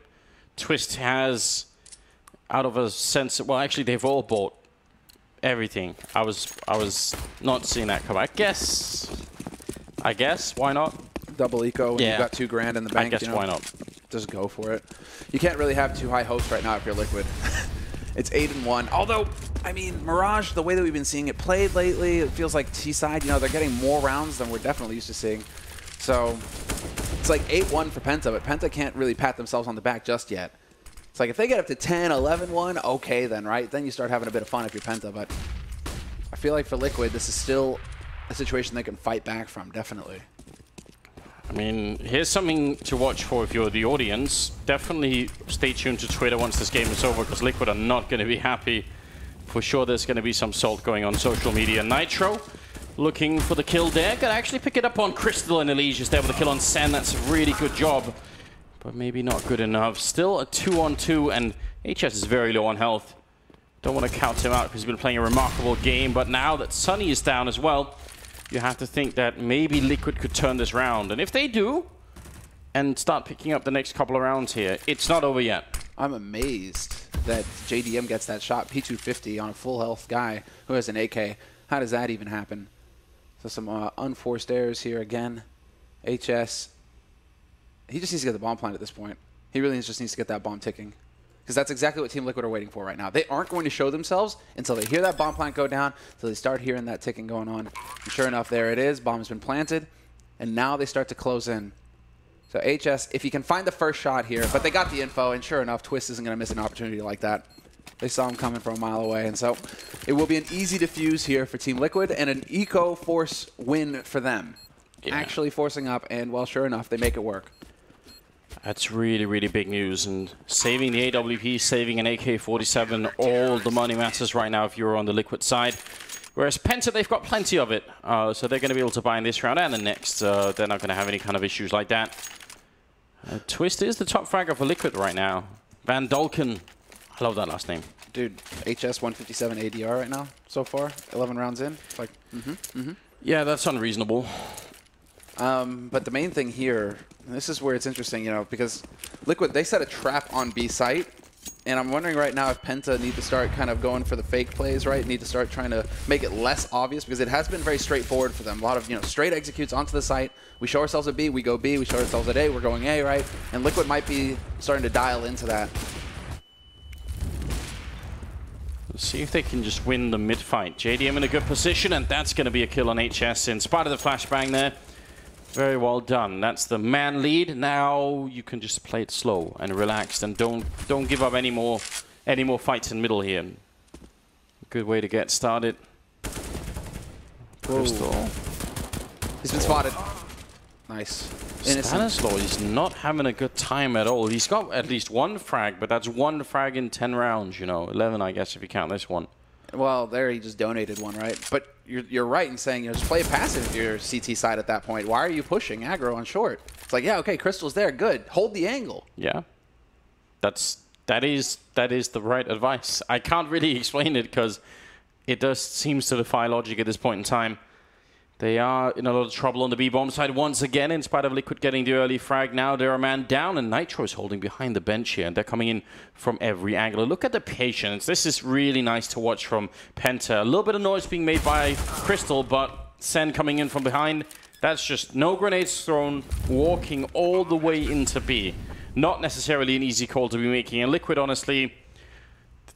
Twist has, out of a sense, well, actually, they've all bought everything. I was not seeing that come. I guess, why not? Double eco when you've got $2,000 in the bank. I guess, why not? Just go for it. You can't really have too high hopes right now if you're Liquid. It's 8-1. Although, I mean, Mirage, the way that we've been seeing it played lately, it feels like T-side, you know, they're getting more rounds than we're definitely used to seeing. So it's like 8-1 for Penta, but Penta can't really pat themselves on the back just yet. It's like if they get up to 10, 11-1, okay then, right? Then you start having a bit of fun if you're Penta, but I feel like for Liquid, this is still a situation they can fight back from, definitely. I mean, here's something to watch for if you're the audience. Definitely stay tuned to Twitter once this game is over, because Liquid are not going to be happy. For sure, there's going to be some salt going on social media. Nitro looking for the kill there. Gonna actually pick it up on Crystal, and Elise is there with the kill on Sen. That's a really good job, but maybe not good enough. Still a 2-on-2, and HS is very low on health. Don't want to count him out because he's been playing a remarkable game, but now that Sunny is down as well, you have to think that maybe Liquid could turn this round. And if they do, and start picking up the next couple of rounds here, it's not over yet. I'm amazed that JDM gets that shot, P250 on a full health guy who has an AK. How does that even happen? So some unforced errors here again. HS, he just needs to get the bomb plant at this point. He really just needs to get that bomb ticking. Because that's exactly what Team Liquid are waiting for right now. They aren't going to show themselves until they hear that bomb plant go down, until they start hearing that ticking going on. And sure enough, there it is. Bomb has been planted. And now they start to close in. So HS, if he can find the first shot here, but they got the info, and sure enough, Twist isn't going to miss an opportunity like that. They saw him coming from a mile away, and so it will be an easy defuse here for Team Liquid and an eco-force win for them. Yeah. Actually forcing up, and well, sure enough, they make it work. That's really, really big news, and saving the AWP, saving an AK-47, all the money matters right now if you're on the Liquid side. Whereas Penta, they've got plenty of it, so they're going to be able to buy in this round and the next. They're not going to have any kind of issues like that. Twist is the top fragger for Liquid right now. Van Dolken, I love that last name. Dude, HS 157 ADR right now so far, 11 rounds in. It's like, Yeah, that's unreasonable. But the main thing here, and this is where it's interesting, you know, because Liquid, they set a trap on B site, and I'm wondering right now if Penta need to start kind of going for the fake plays, right? Need to start trying to make it less obvious, because it has been very straightforward for them. A lot of, you know, straight executes onto the site. We show ourselves at B, we go B. We show ourselves at A, we're going A, right? And Liquid might be starting to dial into that. Let's see if they can just win the mid fight. JDM in a good position, and that's going to be a kill on HS in spite of the flashbang there. Very well done. That's the man lead. Now you can just play it slow and relaxed, and don't give up any more fights in middle here. Good way to get started. Crystal. He's been spotted. Nice. Stanislaw is not having a good time at all. He's got at least one frag, but that's one frag in 10 rounds, you know. 11, I guess, if you count this one. Well, there he just donated one, right? But you're right in saying, you know, just play passive if you're CT side at that point. Why are you pushing aggro on short? It's like, yeah, okay, Crystal's there, good. Hold the angle. Yeah. That is the right advice. I can't really explain it because it does seems to defy logic at this point in time. They are in a lot of trouble on the B-bomb side once again, in spite of Liquid getting the early frag. Now they're a man down, and Nitro is holding behind the bench here, and they're coming in from every angle. Look at the patience. This is really nice to watch from Penta. A little bit of noise being made by Crystal, but Sen coming in from behind. That's just no grenades thrown, walking all the way into B. Not necessarily an easy call to be making. And Liquid, honestly,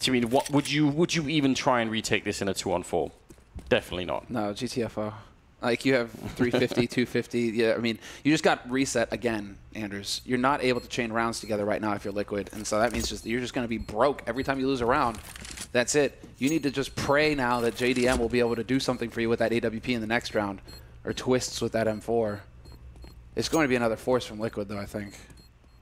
I mean, what would you even try and retake this in a 2-on-4? Definitely not. No, GTFO. Like, you have 350, 250. Yeah, I mean, you just got reset again, Anders. You're not able to chain rounds together right now if you're Liquid. And so that means you're just going to be broke every time you lose a round. That's it. You need to just pray now that JDM will be able to do something for you with that AWP in the next round. Or Twists with that M4. It's going to be another force from Liquid, though, I think.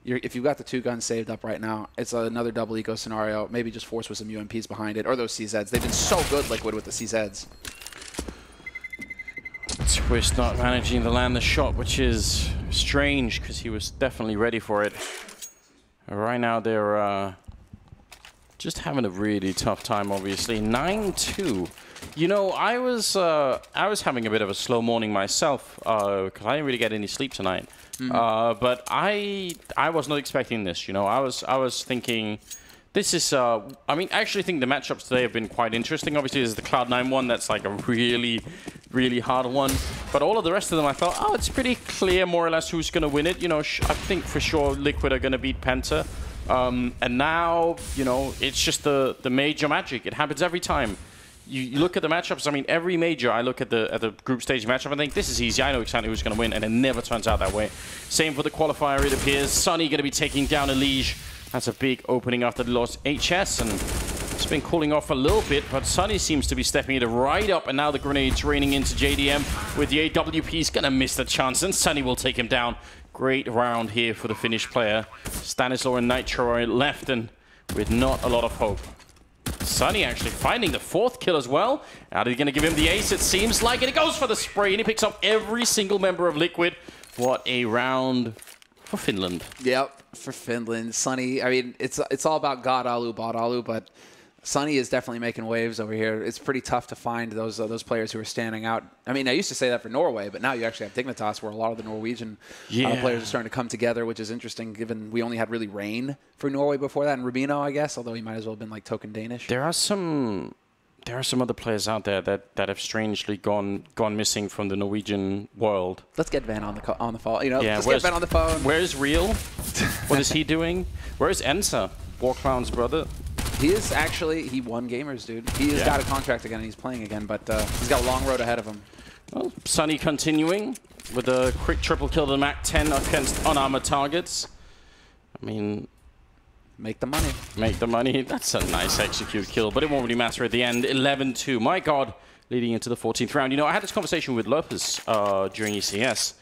If you've got the 2 guns saved up right now, it's another double eco scenario. Maybe just force with some UMPs behind it. Or those CZs. They've been so good, Liquid, with the CZs. Twist not managing to land the shot, which is strange because he was definitely ready for it. Right now they're just having a really tough time, obviously. 9-2. You know, I was having a bit of a slow morning myself because I didn't really get any sleep tonight. But I was not expecting this. You know, I was thinking. This is, I mean, I actually think the matchups today have been quite interesting. Obviously, there's the Cloud9 one that's like a really, really hard one. But all of the rest of them, I thought, oh, it's pretty clear more or less who's going to win it. You know, I think for sure Liquid are going to beat Penta. And now, you know, it's just the major magic. It happens every time. You look at the matchups. I mean, every major, I look at the group stage matchup and think, this is easy. I know exactly who's going to win. And it never turns out that way. Same for the qualifier, it appears. Sunny going to be taking down Elige. That's a big opening after the loss HS, and it's been cooling off a little bit, but Sunny seems to be stepping it right up, and now the grenades raining into JDM with the AWP. He's going to miss the chance, and Sunny will take him down. Great round here for the Finnish player. Stanislaw and Nitro are left, and with not a lot of hope. Sunny actually finding the 4th kill as well. Are they going to give him the ace? It seems like it. It goes for the spray, and he picks up every single member of Liquid. What a round for Finland. Yep, for Finland. Sunny, I mean, it's all about God Alu, Bot Alu, but Sunny is definitely making waves over here. It's pretty tough to find those players who are standing out. I mean, I used to say that for Norway, but now you actually have Dignitas, where a lot of the Norwegian players are starting to come together, which is interesting, given we only had really Rain for Norway before that, and Rubino, I guess, although he might as well have been like token Danish. There are some other players out there that have strangely gone missing from the Norwegian world. Let's get Van on the phone. You know, Yeah, let's get Van on the phone. Where's Real? What is he doing? Where's Ensa, Warclown's brother? He is actually, he won Gamers, dude. He has got a contract again, and he's playing again, but he's got a long road ahead of him. Well, Sunny continuing with a quick triple kill to the Mac 10 against unarmored targets. I mean, make the money. Make the money. That's a nice execute kill, but it won't really matter at the end. 11-2. My God, leading into the 14th round. You know, I had this conversation with Lopez during ECS,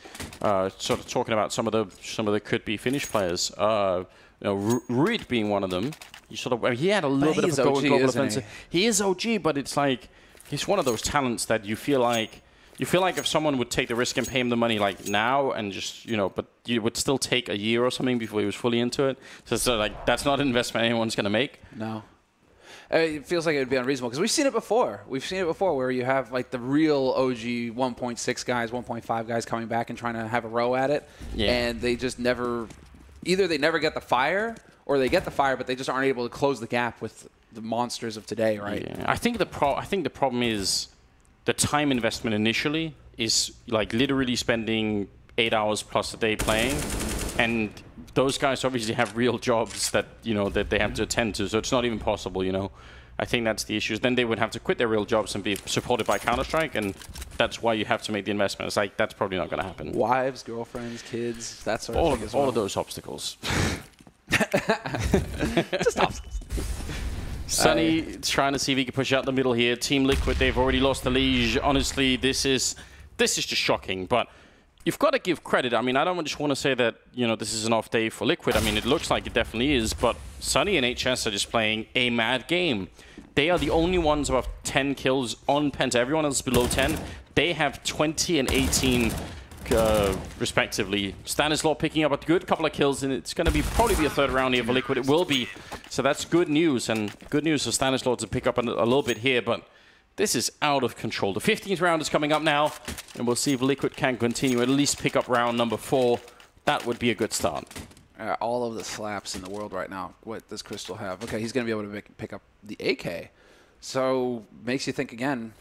sort of talking about some of the could-be Finnish players. You know, Ruid being one of them. You sort of, he had a little bit of a global offensive. He is OG, but it's like he's one of those talents that you feel like if someone would take the risk and pay him the money like now and just, you know, but it would still take a year or something before he was fully into it. So it's like that's not an investment anyone's going to make. No. It feels like it would be unreasonable because we've seen it before. We've seen it before where you have like the real OG 1.6 guys, 1.5 guys coming back and trying to have a row at it, and they just never. Either they never get the fire, or they get the fire, but they just aren't able to close the gap with the monsters of today, right? Yeah. I think the problem is the time investment initially is like literally spending 8 hours plus a day playing, and those guys obviously have real jobs that that they have to attend to, so it's not even possible. You know, I think that's the issue. Then they would have to quit their real jobs and be supported by Counter-Strike, and that's why you have to make the investment. It's like that's probably not going to happen. Wives, girlfriends, kids, that sort of thing as well. All of those obstacles. Just obstacles. Sunny trying to see if he can push out the middle here. Team Liquid, they've already lost the Liege. Honestly, this is just shocking. But you've got to give credit. I mean, I don't just want to say that this is an off day for Liquid. I mean, it looks like it definitely is. But Sunny and HS are just playing a mad game. They are the only ones above 10 kills on Penta. Everyone else is below 10. They have 20 and 18. Respectively. Stanislaw picking up a good couple of kills, and it's going to probably be a third round here for Liquid. It will be. So that's good news, and good news for Stanislaw to pick up a little bit here, but this is out of control. The 15th round is coming up now, and we'll see if Liquid can continue, at least pick up round number 4. That would be a good start. All of the slaps in the world right now. What does Crystal have? Okay, he's going to be able to pick up the AK. So, makes you think again,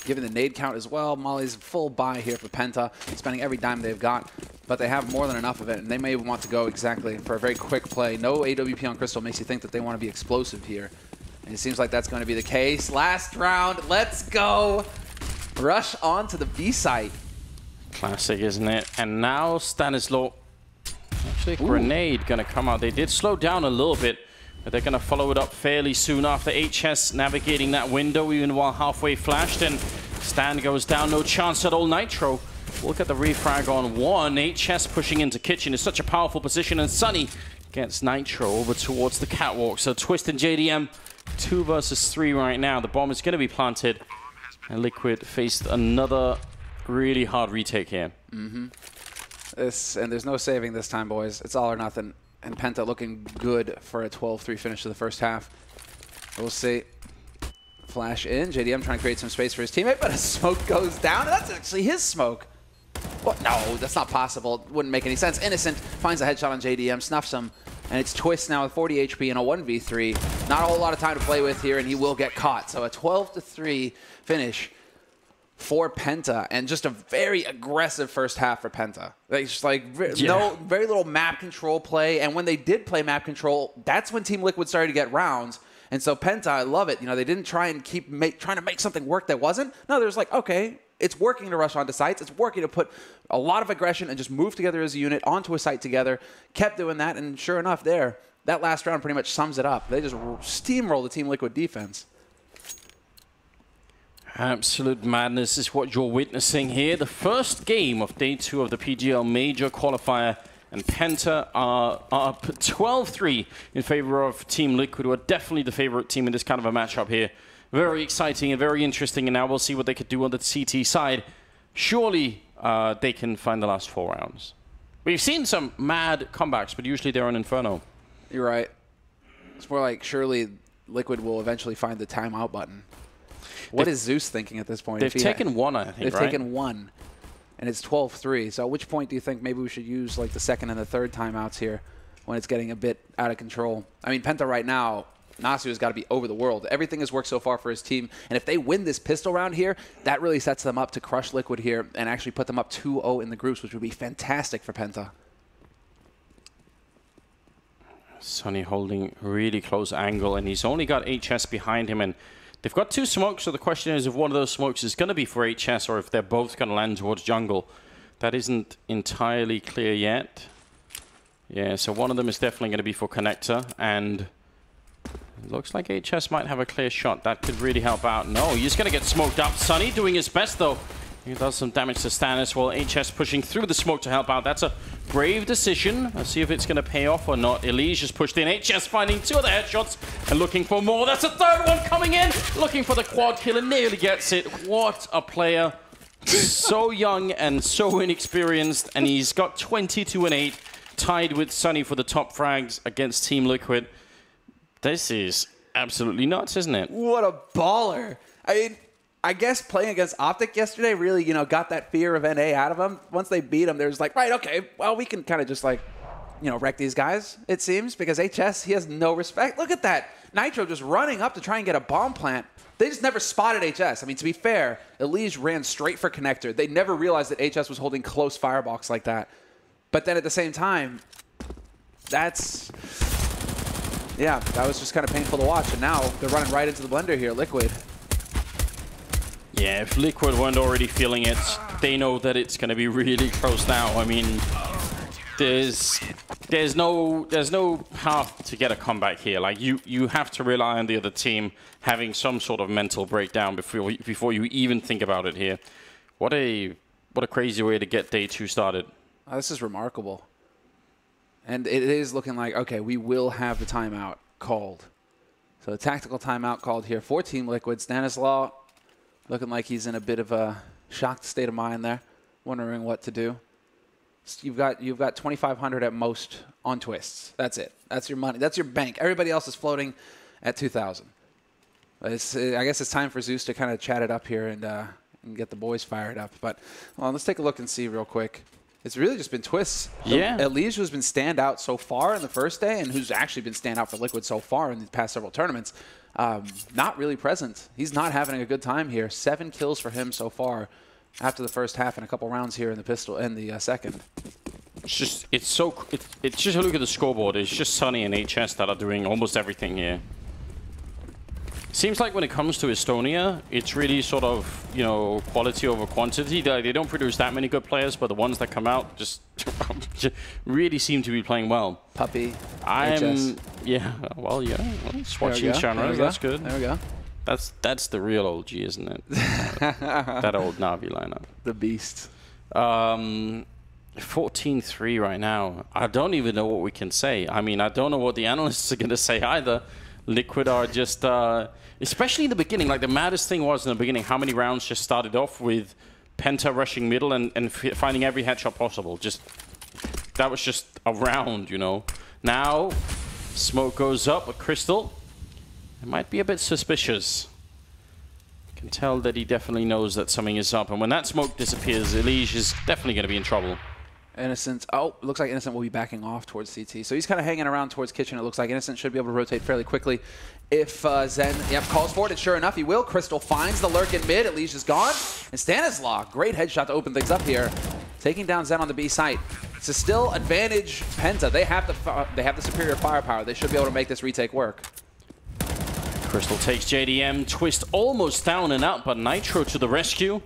given the nade count as well, Molly's full buy here for Penta, spending every dime they've got, but they have more than enough of it, and they may want to go exactly for a very quick play. No AWP on Crystal makes you think that they want to be explosive here, and it seems like that's going to be the case. Last round, let's go! Rush on to the B site. Classic, isn't it? And now Stanislaw, actually a grenade going to come out. They did slow down a little bit, but they're going to follow it up fairly soon after. HS navigating that window even while halfway flashed, and Stan goes down. No chance at all. Nitro, look at the refrag on 1. HS pushing into Kitchen is such a powerful position, and Sunny gets Nitro over towards the catwalk. So Twist and JDM, 2 versus 3 right now. The bomb is going to be planted, and Liquid faced another really hard retake here. And there's no saving this time, boys. It's all or nothing. And Penta looking good for a 12-3 finish to the first half. We'll see. Flash in. JDM trying to create some space for his teammate, but a smoke goes down. And that's actually his smoke. What? No, that's not possible. Wouldn't make any sense. Innocent finds a headshot on JDM, snuffs him, and it's Twist now with 40 HP and a 1v3. Not a whole lot of time to play with here, and he will get caught. So a 12-3 finish for Penta, and just a very aggressive first half for Penta. Like, just like very little map control play, and when they did play map control, that's when Team Liquid started to get rounds. And so Penta, I love it. They didn't try and keep trying to make something work that wasn't. No, there's like, okay, it's working to rush onto sites. It's working to put a lot of aggression and just move together as a unit onto a site together. Kept doing that, and sure enough, that last round pretty much sums it up. They just steamroll the Team Liquid defense. Absolute madness is what you're witnessing here. The first game of day 2 of the PGL Major Qualifier And Penta are up 12-3 in favor of Team Liquid, who are definitely the favorite team in this kind of a matchup here. Very exciting and very interesting, and now we'll see what they could do on the CT side. Surely they can find the last 4 rounds. We've seen some mad comebacks, but usually they're on Inferno. You're right. It's more like surely Liquid will eventually find the timeout button. What is Zeus thinking at this point? They've taken 1, I think, They've taken 1, and it's 12-3. So at which point do you think maybe we should use like the second and the third timeouts here when it's getting a bit out of control? I mean, Penta right now, Nasu has got to be over the world. Everything has worked so far for his team, and if they win this pistol round here, that really sets them up to crush Liquid here and actually put them up 2-0 in the groups, which would be fantastic for Penta. Sonny holding really close angle, and he's only got HS behind him, and they've got 2 smokes, so the question is if one of those smokes is going to be for HS or if they're both going to land towards jungle. That isn't entirely clear yet. Yeah, so one of them is definitely going to be for Connector, and it looks like HS might have a clear shot. That could really help out. No, he's going to get smoked up. Sonny doing his best, though. He does some damage to Stannis while HS pushing through the smoke to help out. That's a brave decision. Let's see if it's going to pay off or not. Elise just pushed in. HS finding 2 other headshots and looking for more. That's a 3rd one coming in. Looking for the quad kill and nearly gets it. What a player. So young and so inexperienced. And he's got 22-8. Tied with Sonny for the top frags against Team Liquid. This is absolutely nuts, isn't it? What a baller. I mean, I guess playing against Optic yesterday really, got that fear of NA out of them. Once they beat them, there's like, right, okay, well, we can kind of just like, wreck these guys, it seems, because HS, he has no respect. Look at that. Nitro just running up to try and get a bomb plant. They just never spotted HS. I mean, to be fair, Elige ran straight for Connector. They never realized that HS was holding close firebox like that. But then at the same time, yeah, that was just kind of painful to watch. And now they're running right into the blender here, Liquid. Yeah, if Liquid weren't already feeling it, they know that it's going to be really close now. I mean, there's no path to get a comeback here. Like you have to rely on the other team having some sort of mental breakdown before you even think about it here. What a crazy way to get day 2 started. Oh, this is remarkable. And it is looking like, okay, we will have the timeout called. So a tactical timeout called here for Team Liquid. Stanislaw looking like he's in a bit of a shocked state of mind there, wondering what to do. You've got 2,500 at most on twists. That's it. That's your money. That's your bank. Everybody else is floating at 2,000. I guess it's time for Zeus to kind of chat it up here and get the boys fired up. But well, let's take a look and see real quick. It's really just been twists. Yeah. Elige, who's been standout so far in the first day and who's actually been standout for Liquid so far in the past several tournaments, not really present. He's not having a good time here. 7 kills for him so far after the first half and a couple rounds here in the pistol in the second. It's just a look at the scoreboard. It's just Sonny and HS that are doing almost everything here. Seems like when it comes to Estonia, it's really sort of, quality over quantity. They don't produce that many good players, but the ones that come out just really seem to be playing well. Puppy, HS. Yeah, well, it's watching genres. That's good. There we go. That's the real OG, isn't it? That old Na'Vi lineup. The beast. 14-3 right now. I don't even know what we can say. I mean, I don't know what the analysts are going to say either. Liquid are just, especially in the beginning, like the maddest thing was in the beginning, how many rounds just started off with Penta rushing middle and finding every headshot possible. That was just a round, Now, smoke goes up with Crystal. It might be a bit suspicious. You can tell that he definitely knows that something is up. And when that smoke disappears, Elige is definitely going to be in trouble. Innocent. Oh, it looks like Innocent will be backing off towards CT. So he's kind of hanging around towards Kitchen. It looks like Innocent should be able to rotate fairly quickly. If Zen, calls for it, and sure enough, he will. Crystal finds the lurk in mid. Elige is gone. And Stanislaw, great headshot to open things up here. Taking down Zen on the B site. It's a still advantage Penta. They have the superior firepower. They should be able to make this retake work. Crystal takes JDM. Twist almost down and out, but Nitro to the rescue.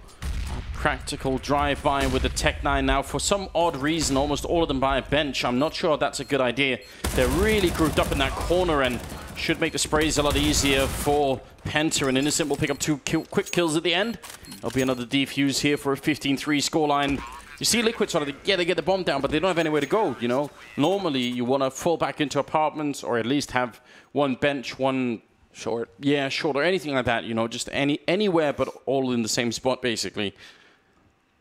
Practical drive-by with the Tech-9 now. For some odd reason, almost all of them by a bench. I'm not sure that's a good idea. They're really grouped up in that corner and should make the sprays a lot easier for Penta. And Innocent will pick up 2 quick kills at the end. There'll be another defuse here for a 15-3 scoreline. You see Liquid sort of, yeah, they get the bomb down, but they don't have anywhere to go, you know? Normally, you want to fall back into apartments or at least have one bench, one... Short. Yeah, short or anything like that, you know, just anywhere but all in the same spot, basically.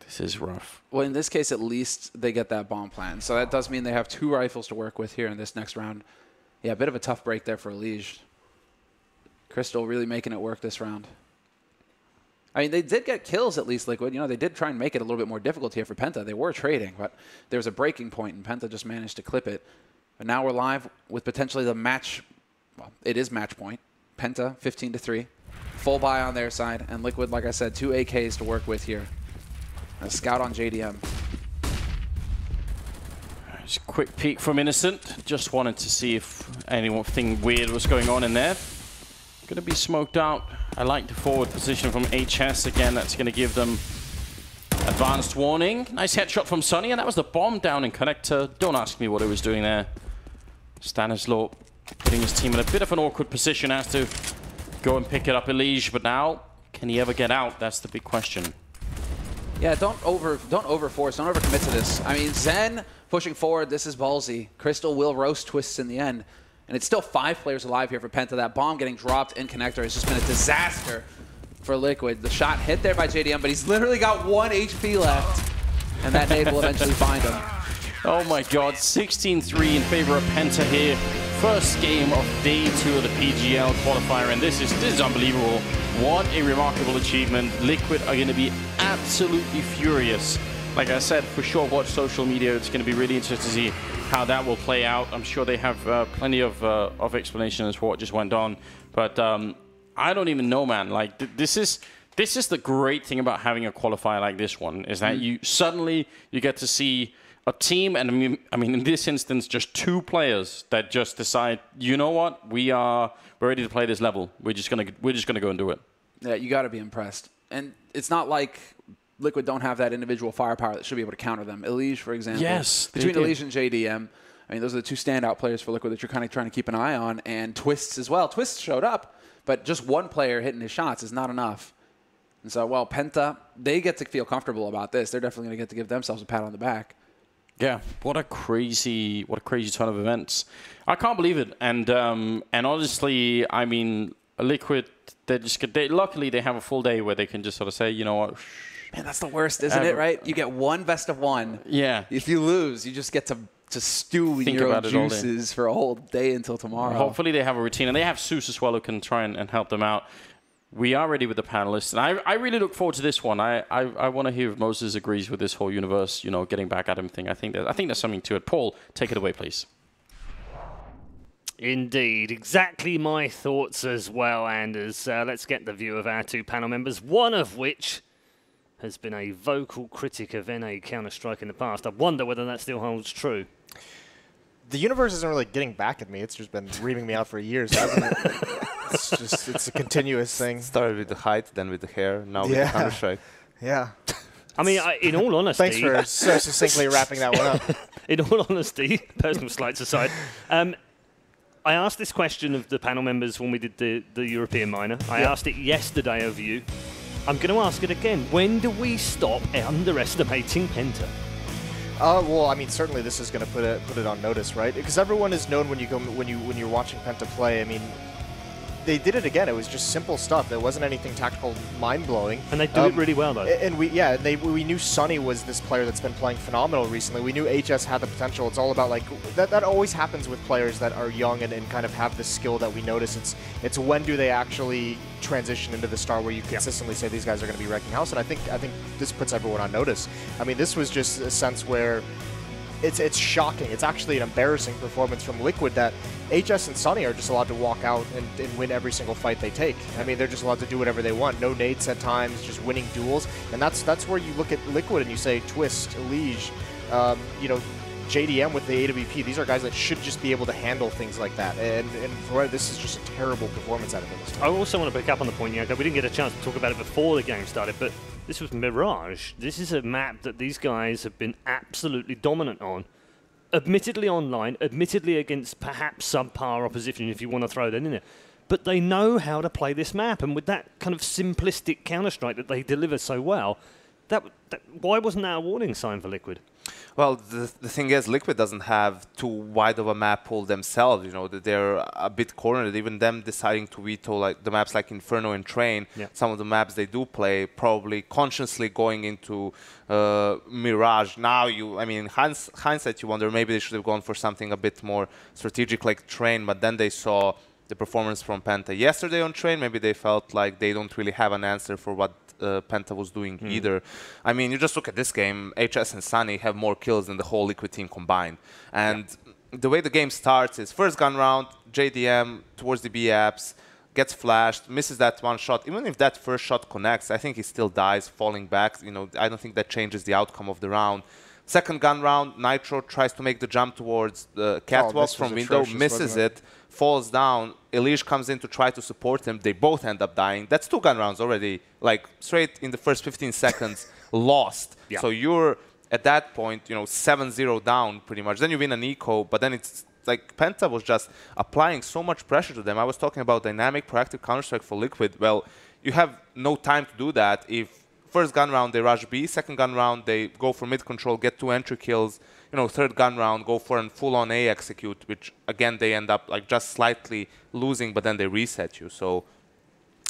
This is rough. Well, in this case, at least they get that bomb plan. So that does mean they have 2 rifles to work with here in this next round. Yeah, a bit of a tough break there for Lige. Crystal really making it work this round. I mean, they did get kills, at least, Liquid. You know, they did try and make it a little bit more difficult here for Penta. They were trading, but there was a breaking point, and Penta just managed to clip it. But now we're live with potentially the match. Well, it is match point. Penta, 15-3. Full buy on their side. And Liquid, like I said, 2 AKs to work with here. A scout on JDM. Just a quick peek from Innocent. Just wanted to see if anything weird was going on in there. Going to be smoked out. I like the forward position from HS. Again, that's going to give them advanced warning. Nice headshot from Sonny, and that was the bomb down in connector. Don't ask me what he was doing there. Stanislaw putting his team in a bit of an awkward position, has to go and pick it up Elige, but now, can he ever get out? That's the big question. Yeah, don't overforce, don't overcommit to this. I mean, Zen pushing forward, this is ballsy. Crystal will roast Twists in the end. And it's still 5 players alive here for Penta. That bomb getting dropped in connector has just been a disaster for Liquid. The shot hit there by JDM, but he's literally got 1 HP left. And that nade will eventually find him. Oh my god, 16-3 in favor of Penta here. First game of day 2 of the PGL qualifier, and this is unbelievable. What a remarkable achievement. Liquid are going to be absolutely furious. Like I said, for sure, watch social media. It's going to be really interesting to see how that will play out. I'm sure they have plenty of explanation as for what just went on. But I don't even know, man. Like, this is the great thing about having a qualifier like this one, is that you get to see a team, and I mean, in this instance, just 2 players that just decide, you know what, we're ready to play this level. We're just gonna go and do it. Yeah, you got to be impressed. And it's not like Liquid don't have that individual firepower that should be able to counter them. Elige, for example. Yes. Between Elige and JDM, I mean, those are the 2 standout players for Liquid that you're kind of trying to keep an eye on, and Twists as well. Twists showed up, but just 1 player hitting his shots is not enough. And so, well, Penta, they get to feel comfortable about this. They're definitely going to get to give themselves a pat on the back. Yeah, what a crazy turn of events. I can't believe it. And honestly, I mean, Liquid, luckily they have a full day where they can just sort of say, you know what. Man, that's the worst, isn't it, right? You get 1 best of 1. Yeah. If you lose, you just get to stew in your own juices for a whole day until tomorrow. Hopefully they have a routine. And they have Zeus as well who can try and help them out. We are ready with the panelists, and I really look forward to this one. I want to hear if Moses agrees with this whole universe, you know, getting back at him thing. I think there's something to it. Paul, take it away, please. Indeed, exactly my thoughts as well, Anders. Let's get the view of our 2 panel members, one of which has been a vocal critic of NA Counter-Strike in the past. I wonder whether that still holds true. The universe isn't really getting back at me. It's just been reaming me out for years, hasn't it? It's a continuous thing. Started with the height, then with the hair, now with the Counter-Strike. Yeah. I mean, in all honesty... Thanks for so succinctly wrapping that one up. In all honesty, personal slights aside, I asked this question of the panel members when we did the European minor. I asked it yesterday of you. I'm going to ask it again. When do we stop underestimating Penta? Well, I mean, certainly this is going to put it on notice, right? Because everyone is known when you're watching Penta play. I mean, they did it again. It was just simple stuff. There wasn't anything tactical, mind-blowing. And they do it really well, though. And we knew Sonny was this player that's been playing phenomenal recently. We knew HS had the potential. It's all about, like, that always happens with players that are young and kind of have the skill that we notice. It's when do they actually transition into the star where you consistently say these guys are going to be wrecking house. And I think this puts everyone on notice. I mean, this was just a sense where it's shocking. It's actually an embarrassing performance from Liquid that HS and Sonny are just allowed to walk out and win every single fight they take. I mean, they're just allowed to do whatever they want. No nades at times, just winning duels. And that's where you look at Liquid and you say, Twist, Elige, you know, JDM with the AWP. These are guys that should just be able to handle things like that. And for this is just a terrible performance out of them. I also want to pick up on the point, Yanko. We didn't get a chance to talk about it before the game started, but this was Mirage. This is a map that these guys have been absolutely dominant on. Admittedly online, admittedly against perhaps subpar opposition, if you want to throw that in there. But they know how to play this map, and with that kind of simplistic Counter-Strike that they deliver so well, Why wasn't that a warning sign for Liquid? Well, the thing is, Liquid doesn't have too wide of a map pool themselves. You know, they're a bit cornered. Even them deciding to veto like the maps like Inferno and Train, some of the maps they do play, probably consciously going into Mirage. Now, I mean, hindsight, you wonder maybe they should have gone for something a bit more strategic like Train, but then they saw the performance from Penta yesterday on Train. Maybe they felt like they don't really have an answer for what Penta was doing either. I mean, you just look at this game, HS and Sunny have more kills than the whole Liquid team combined. And the way the game starts is first gun round, JDM towards the B apps, gets flashed, misses that one shot. Even if that first shot connects, I think he still dies, falling back. You know, I don't think that changes the outcome of the round. Second gun round, Nitro tries to make the jump towards the catwalk from window, misses it, falls down. Elige comes in to try to support him. They both end up dying. That's 2 gun rounds already, like straight in the first 15 seconds, lost. Yeah. So you're at that point, you know, 7-0 down pretty much. Then you win an eco, but then it's like Penta was just applying so much pressure to them. I was talking about dynamic, proactive Counter-Strike for Liquid. Well, you have no time to do that if first gun round they rush B, second gun round they go for mid control, get 2 entry kills. You know, third gun round go for a full-on A execute, which again they end up like just slightly losing, but then they reset you. So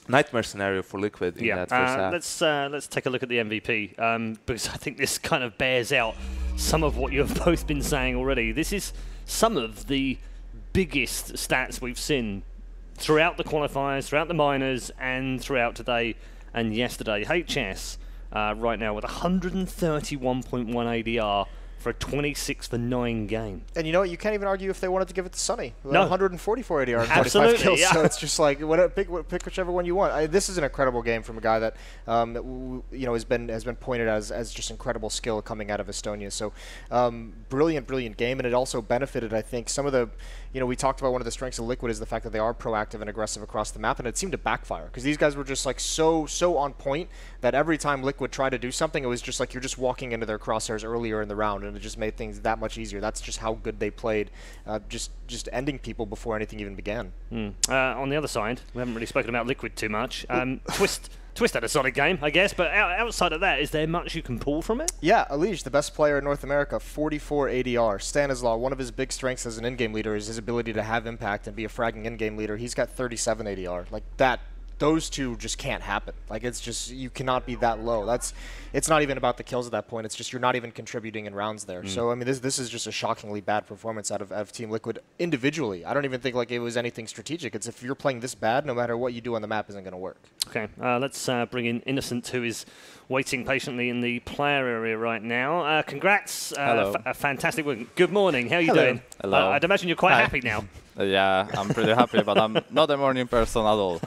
nightmare scenario for Liquid in that first half. Let's take a look at the MVP because I think this kind of bears out some of what you've both been saying already. This is some of the biggest stats we've seen throughout the qualifiers, throughout the minors, and throughout today and yesterday. HS right now with 131.1 ADR for a 26-for-9 game. And you know what? You can't even argue if they wanted to give it to Sunny. No. 144 ADR and 45 Absolutely, kills. yeah. So it's just like pick whichever one you want. This is an incredible game from a guy that you know has been pointed as just incredible skill coming out of Estonia. So brilliant game, and it also benefited, I think, some of the. You know, we talked about one of the strengths of Liquid is the fact that they are proactive and aggressive across the map, and it seemed to backfire because these guys were just like so on point that every time Liquid tried to do something, it was just like you're just walking into their crosshairs earlier in the round, and it just made things that much easier. That's just how good they played, just ending people before anything even began. On the other side, we haven't really spoken about Liquid too much. Twist had a solid game, I guess, but outside of that, is there much you can pull from it? Yeah, Elige, the best player in North America, 44 ADR. Stanislaw, one of his big strengths as an in-game leader is his ability to have impact and be a fragging in-game leader. He's got 37 ADR. Like that, those two just can't happen. Like it's just, you cannot be that low. It's not even about the kills at that point. It's just you're not even contributing in rounds there. So I mean, this is just a shockingly bad performance out of Team Liquid individually. I don't even think like it was anything strategic. It's if you're playing this bad, no matter what you do on the map isn't going to work. Okay, let's bring in Innocent, who is waiting patiently in the player area right now. Congrats. Hello. Fantastic work. Good morning. How are you doing? Hello. I'd imagine you're quite happy now. Yeah, I'm pretty happy, but I'm not a morning person at all.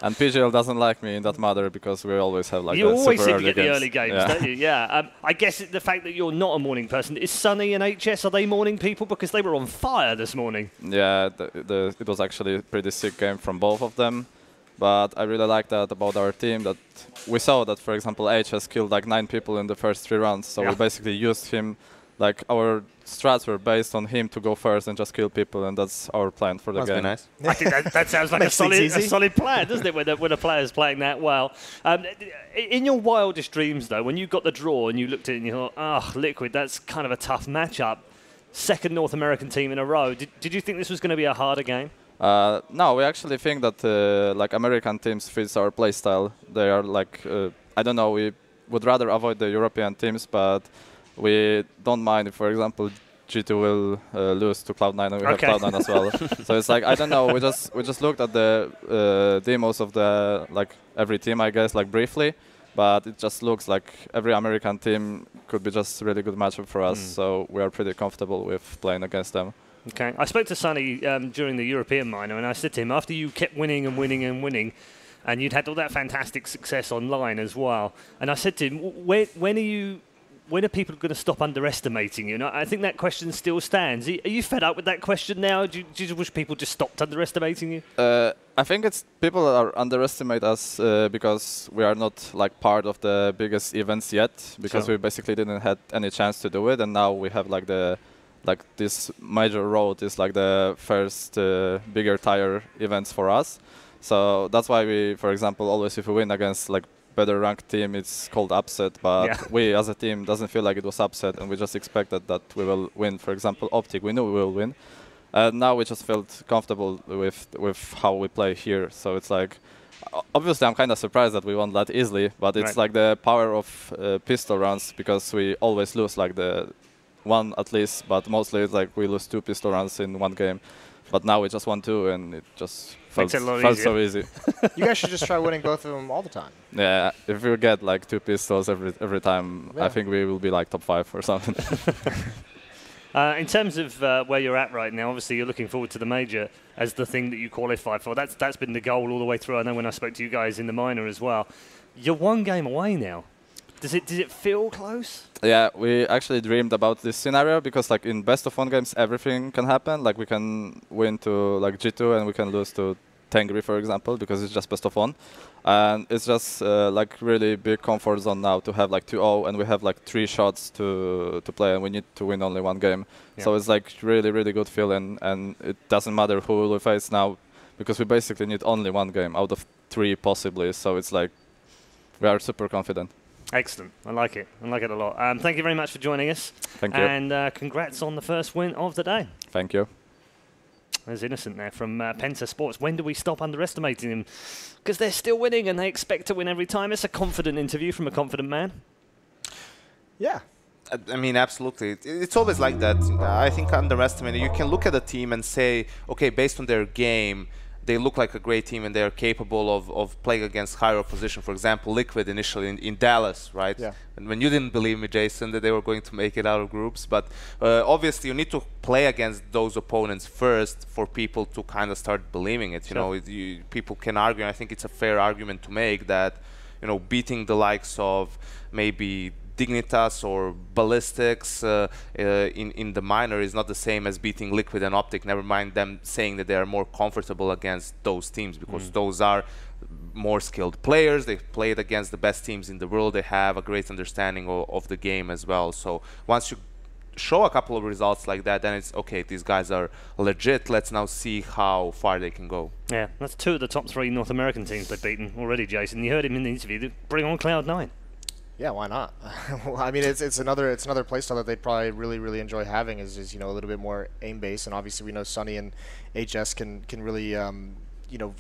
And PGL doesn't like me in that matter because we always have like you always super seem to get the early games, yeah. don't you? Yeah. I guess the fact that you're not a morning person, is Sunny and HS, are they morning people? Because they were on fire this morning. Yeah, it was actually a pretty sick game from both of them. But I really like that about our team, that we saw that, for example, HS killed like 9 people in the first 3 rounds. So we basically used him. Like our strats were based on him to go first and just kill people, and that's our plan for the game. Nice. I think that sounds like a solid plan, doesn't it, when a player's playing that well? In your wildest dreams, though, when you got the draw and you looked at it and you thought, Liquid, that's kind of a tough matchup. Second North American team in a row. Did you think this was going to be a harder game? No, we actually think that like American teams fits our playstyle. They are like, I don't know, we would rather avoid the European teams, but we don't mind if, for example, G2 will lose to Cloud9 and we have Cloud9 as well. So it's like, I don't know, we just looked at the demos of the like every team, I guess, like briefly, but it just looks like every American team could be just a really good matchup for us. So we are pretty comfortable with playing against them. Okay, I spoke to Sunny during the European minor, and I said to him, after you kept winning and winning and winning, and you'd had all that fantastic success online as well, and I said to him, when are people going to stop underestimating you? And I think that question still stands. Are you fed up with that question now? Do you wish people just stopped underestimating you? I think it's people that are underestimate us because we are not like part of the biggest events yet, because we basically didn't have any chance to do it, and now we have like this major road is like the first bigger tier events for us. So that's why we, for example, always if we win against like better ranked team, it's called upset. But we as a team doesn't feel like it was upset, and we just expected that we will win. For example, Optic, we knew we will win. Now we just felt comfortable with how we play here. So it's like, obviously I'm kind of surprised that we won that easily, but it's like the power of pistol rounds, because we always lose like the one at least, but mostly it's like we lose 2 pistol rounds in one game. But now we just won 2, and it just felt so easy. You guys should just try winning both of them all the time. Yeah, if we get like 2 pistols every time, I think we will be like top 5 or something. In terms of where you're at right now, obviously you're looking forward to the major as the thing that you qualify for. That's been the goal all the way through. I know when I spoke to you guys in the minor as well. You're 1 game away now. Does it feel close? Yeah, we actually dreamed about this scenario, because like in best of 1 games everything can happen. Like we can win to like G2 and we can lose to Tengri, for example, because it's just best of 1. And it's just like really big comfort zone now to have like 2-0, and we have like 3 shots to play, and we need to win only 1 game. Yeah. So it's like really good feeling, and it doesn't matter who we face now, because we basically need only 1 game out of 3 possibly. So it's like we are super confident. Excellent. I like it. I like it a lot. Thank you very much for joining us. Thank you. And congrats on the first win of the day. Thank you. There's Innocent there from Penta Sports. When do we stop underestimating them? Because they're still winning and they expect to win every time. It's a confident interview from a confident man. Yeah. I mean, absolutely. It's always like that. I think underestimating. You can look at a team and say, okay, based on their game, they look like a great team and they are capable of playing against higher opposition. For example, Liquid initially in Dallas, right? Yeah. And when you didn't believe me, Jason, that they were going to make it out of groups. But obviously, you need to play against those opponents first for people to kind of start believing it. You know, people can argue, and I think it's a fair argument to make that, you know, beating the likes of maybe Dignitas or Ballistics in the minor is not the same as beating Liquid and Optic, never mind them saying that they are more comfortable against those teams, because those are more skilled players. They've played against the best teams in the world. They have a great understanding of the game as well. So once you show a couple of results like that, then it's okay, these guys are legit. Let's now see how far they can go. Yeah, that's 2 of the top 3 North American teams they've beaten already, Jason. You heard him in the interview. Bring on Cloud9. Yeah, why not? Well, I mean, it's another playstyle that they'd probably really enjoy having is you know, a little bit more aim based, and obviously we know Sunny and HS can really you know,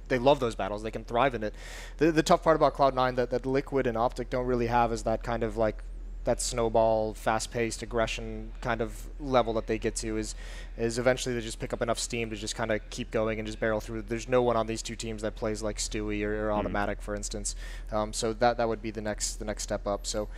they love those battles. They can thrive in it. The tough part about Cloud9 that Liquid and Optic don't really have is that kind of like that snowball, fast-paced aggression kind of level that they get to is eventually they just pick up enough steam to just kind of keep going and just barrel through. There's no one on these 2 teams that plays like Stewie or Automatic, for instance. So that would be the next step up. So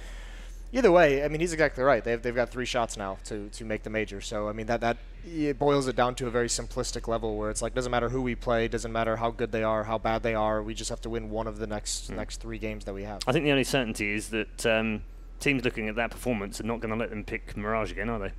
either way, I mean, he's exactly right. They've got 3 shots now to make the major. So I mean that it boils it down to a very simplistic level where it's like, doesn't matter who we play, doesn't matter how good they are, how bad they are. We just have to win one of the next 3 games that we have. I think the only certainty is that teams looking at that performance are not going to let them pick Mirage again, are they?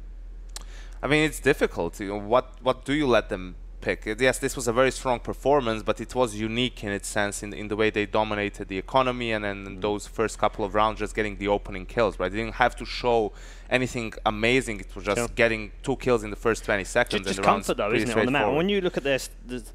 I mean, it's difficult. You know, what do you let them pick? Yes, this was a very strong performance, but it was unique in its sense in the way they dominated the economy, and then those first couple of rounds just getting the opening kills, right? They didn't have to show anything amazing. It was just getting 2 kills in the first 20 seconds. Just comfort, though, isn't it, on the map? When you look at the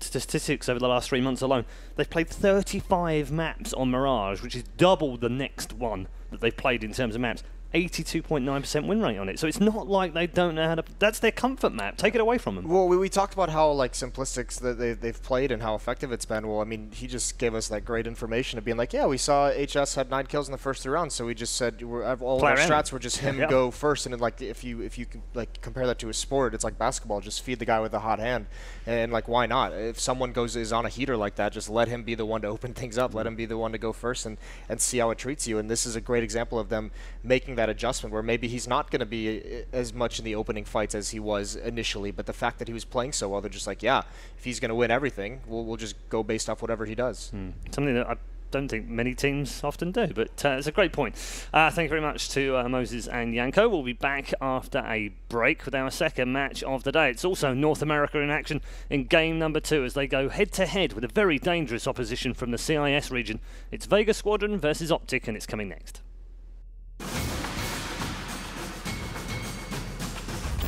statistics over the last 3 months alone, they've played 35 maps on Mirage, which is double the next one that they've played in terms of maps. 82.9% win rate on it. So it's not like they don't know how to... That's their comfort map. Take it away from them. Well, we talked about how like simplistics that they've played and how effective it's been. Well, I mean, he just gave us that great information of being like, yeah, we saw HS had 9 kills in the first 3 rounds, so we just said all of our strats were just him go first. And then, like, if you can, like, compare that to a sport, it's like basketball. Just feed the guy with a hot hand. And like, why not? If someone is on a heater like that, just let him be the one to open things up. Let him be the one to go first and see how it treats you. And this is a great example of them making that adjustment where maybe he's not going to be as much in the opening fights as he was initially, but the fact that he was playing so well, they're just like, yeah, if he's going to win everything, we'll just go based off whatever he does. Something that I don't think many teams often do, but it's a great point. Thank you very much to Moses and Janko. We'll be back after a break with our second match of the day. It's also North America in action in game number 2 as they go head-to-head with a very dangerous opposition from the CIS region. It's Vega Squadron versus Optic, and it's coming next.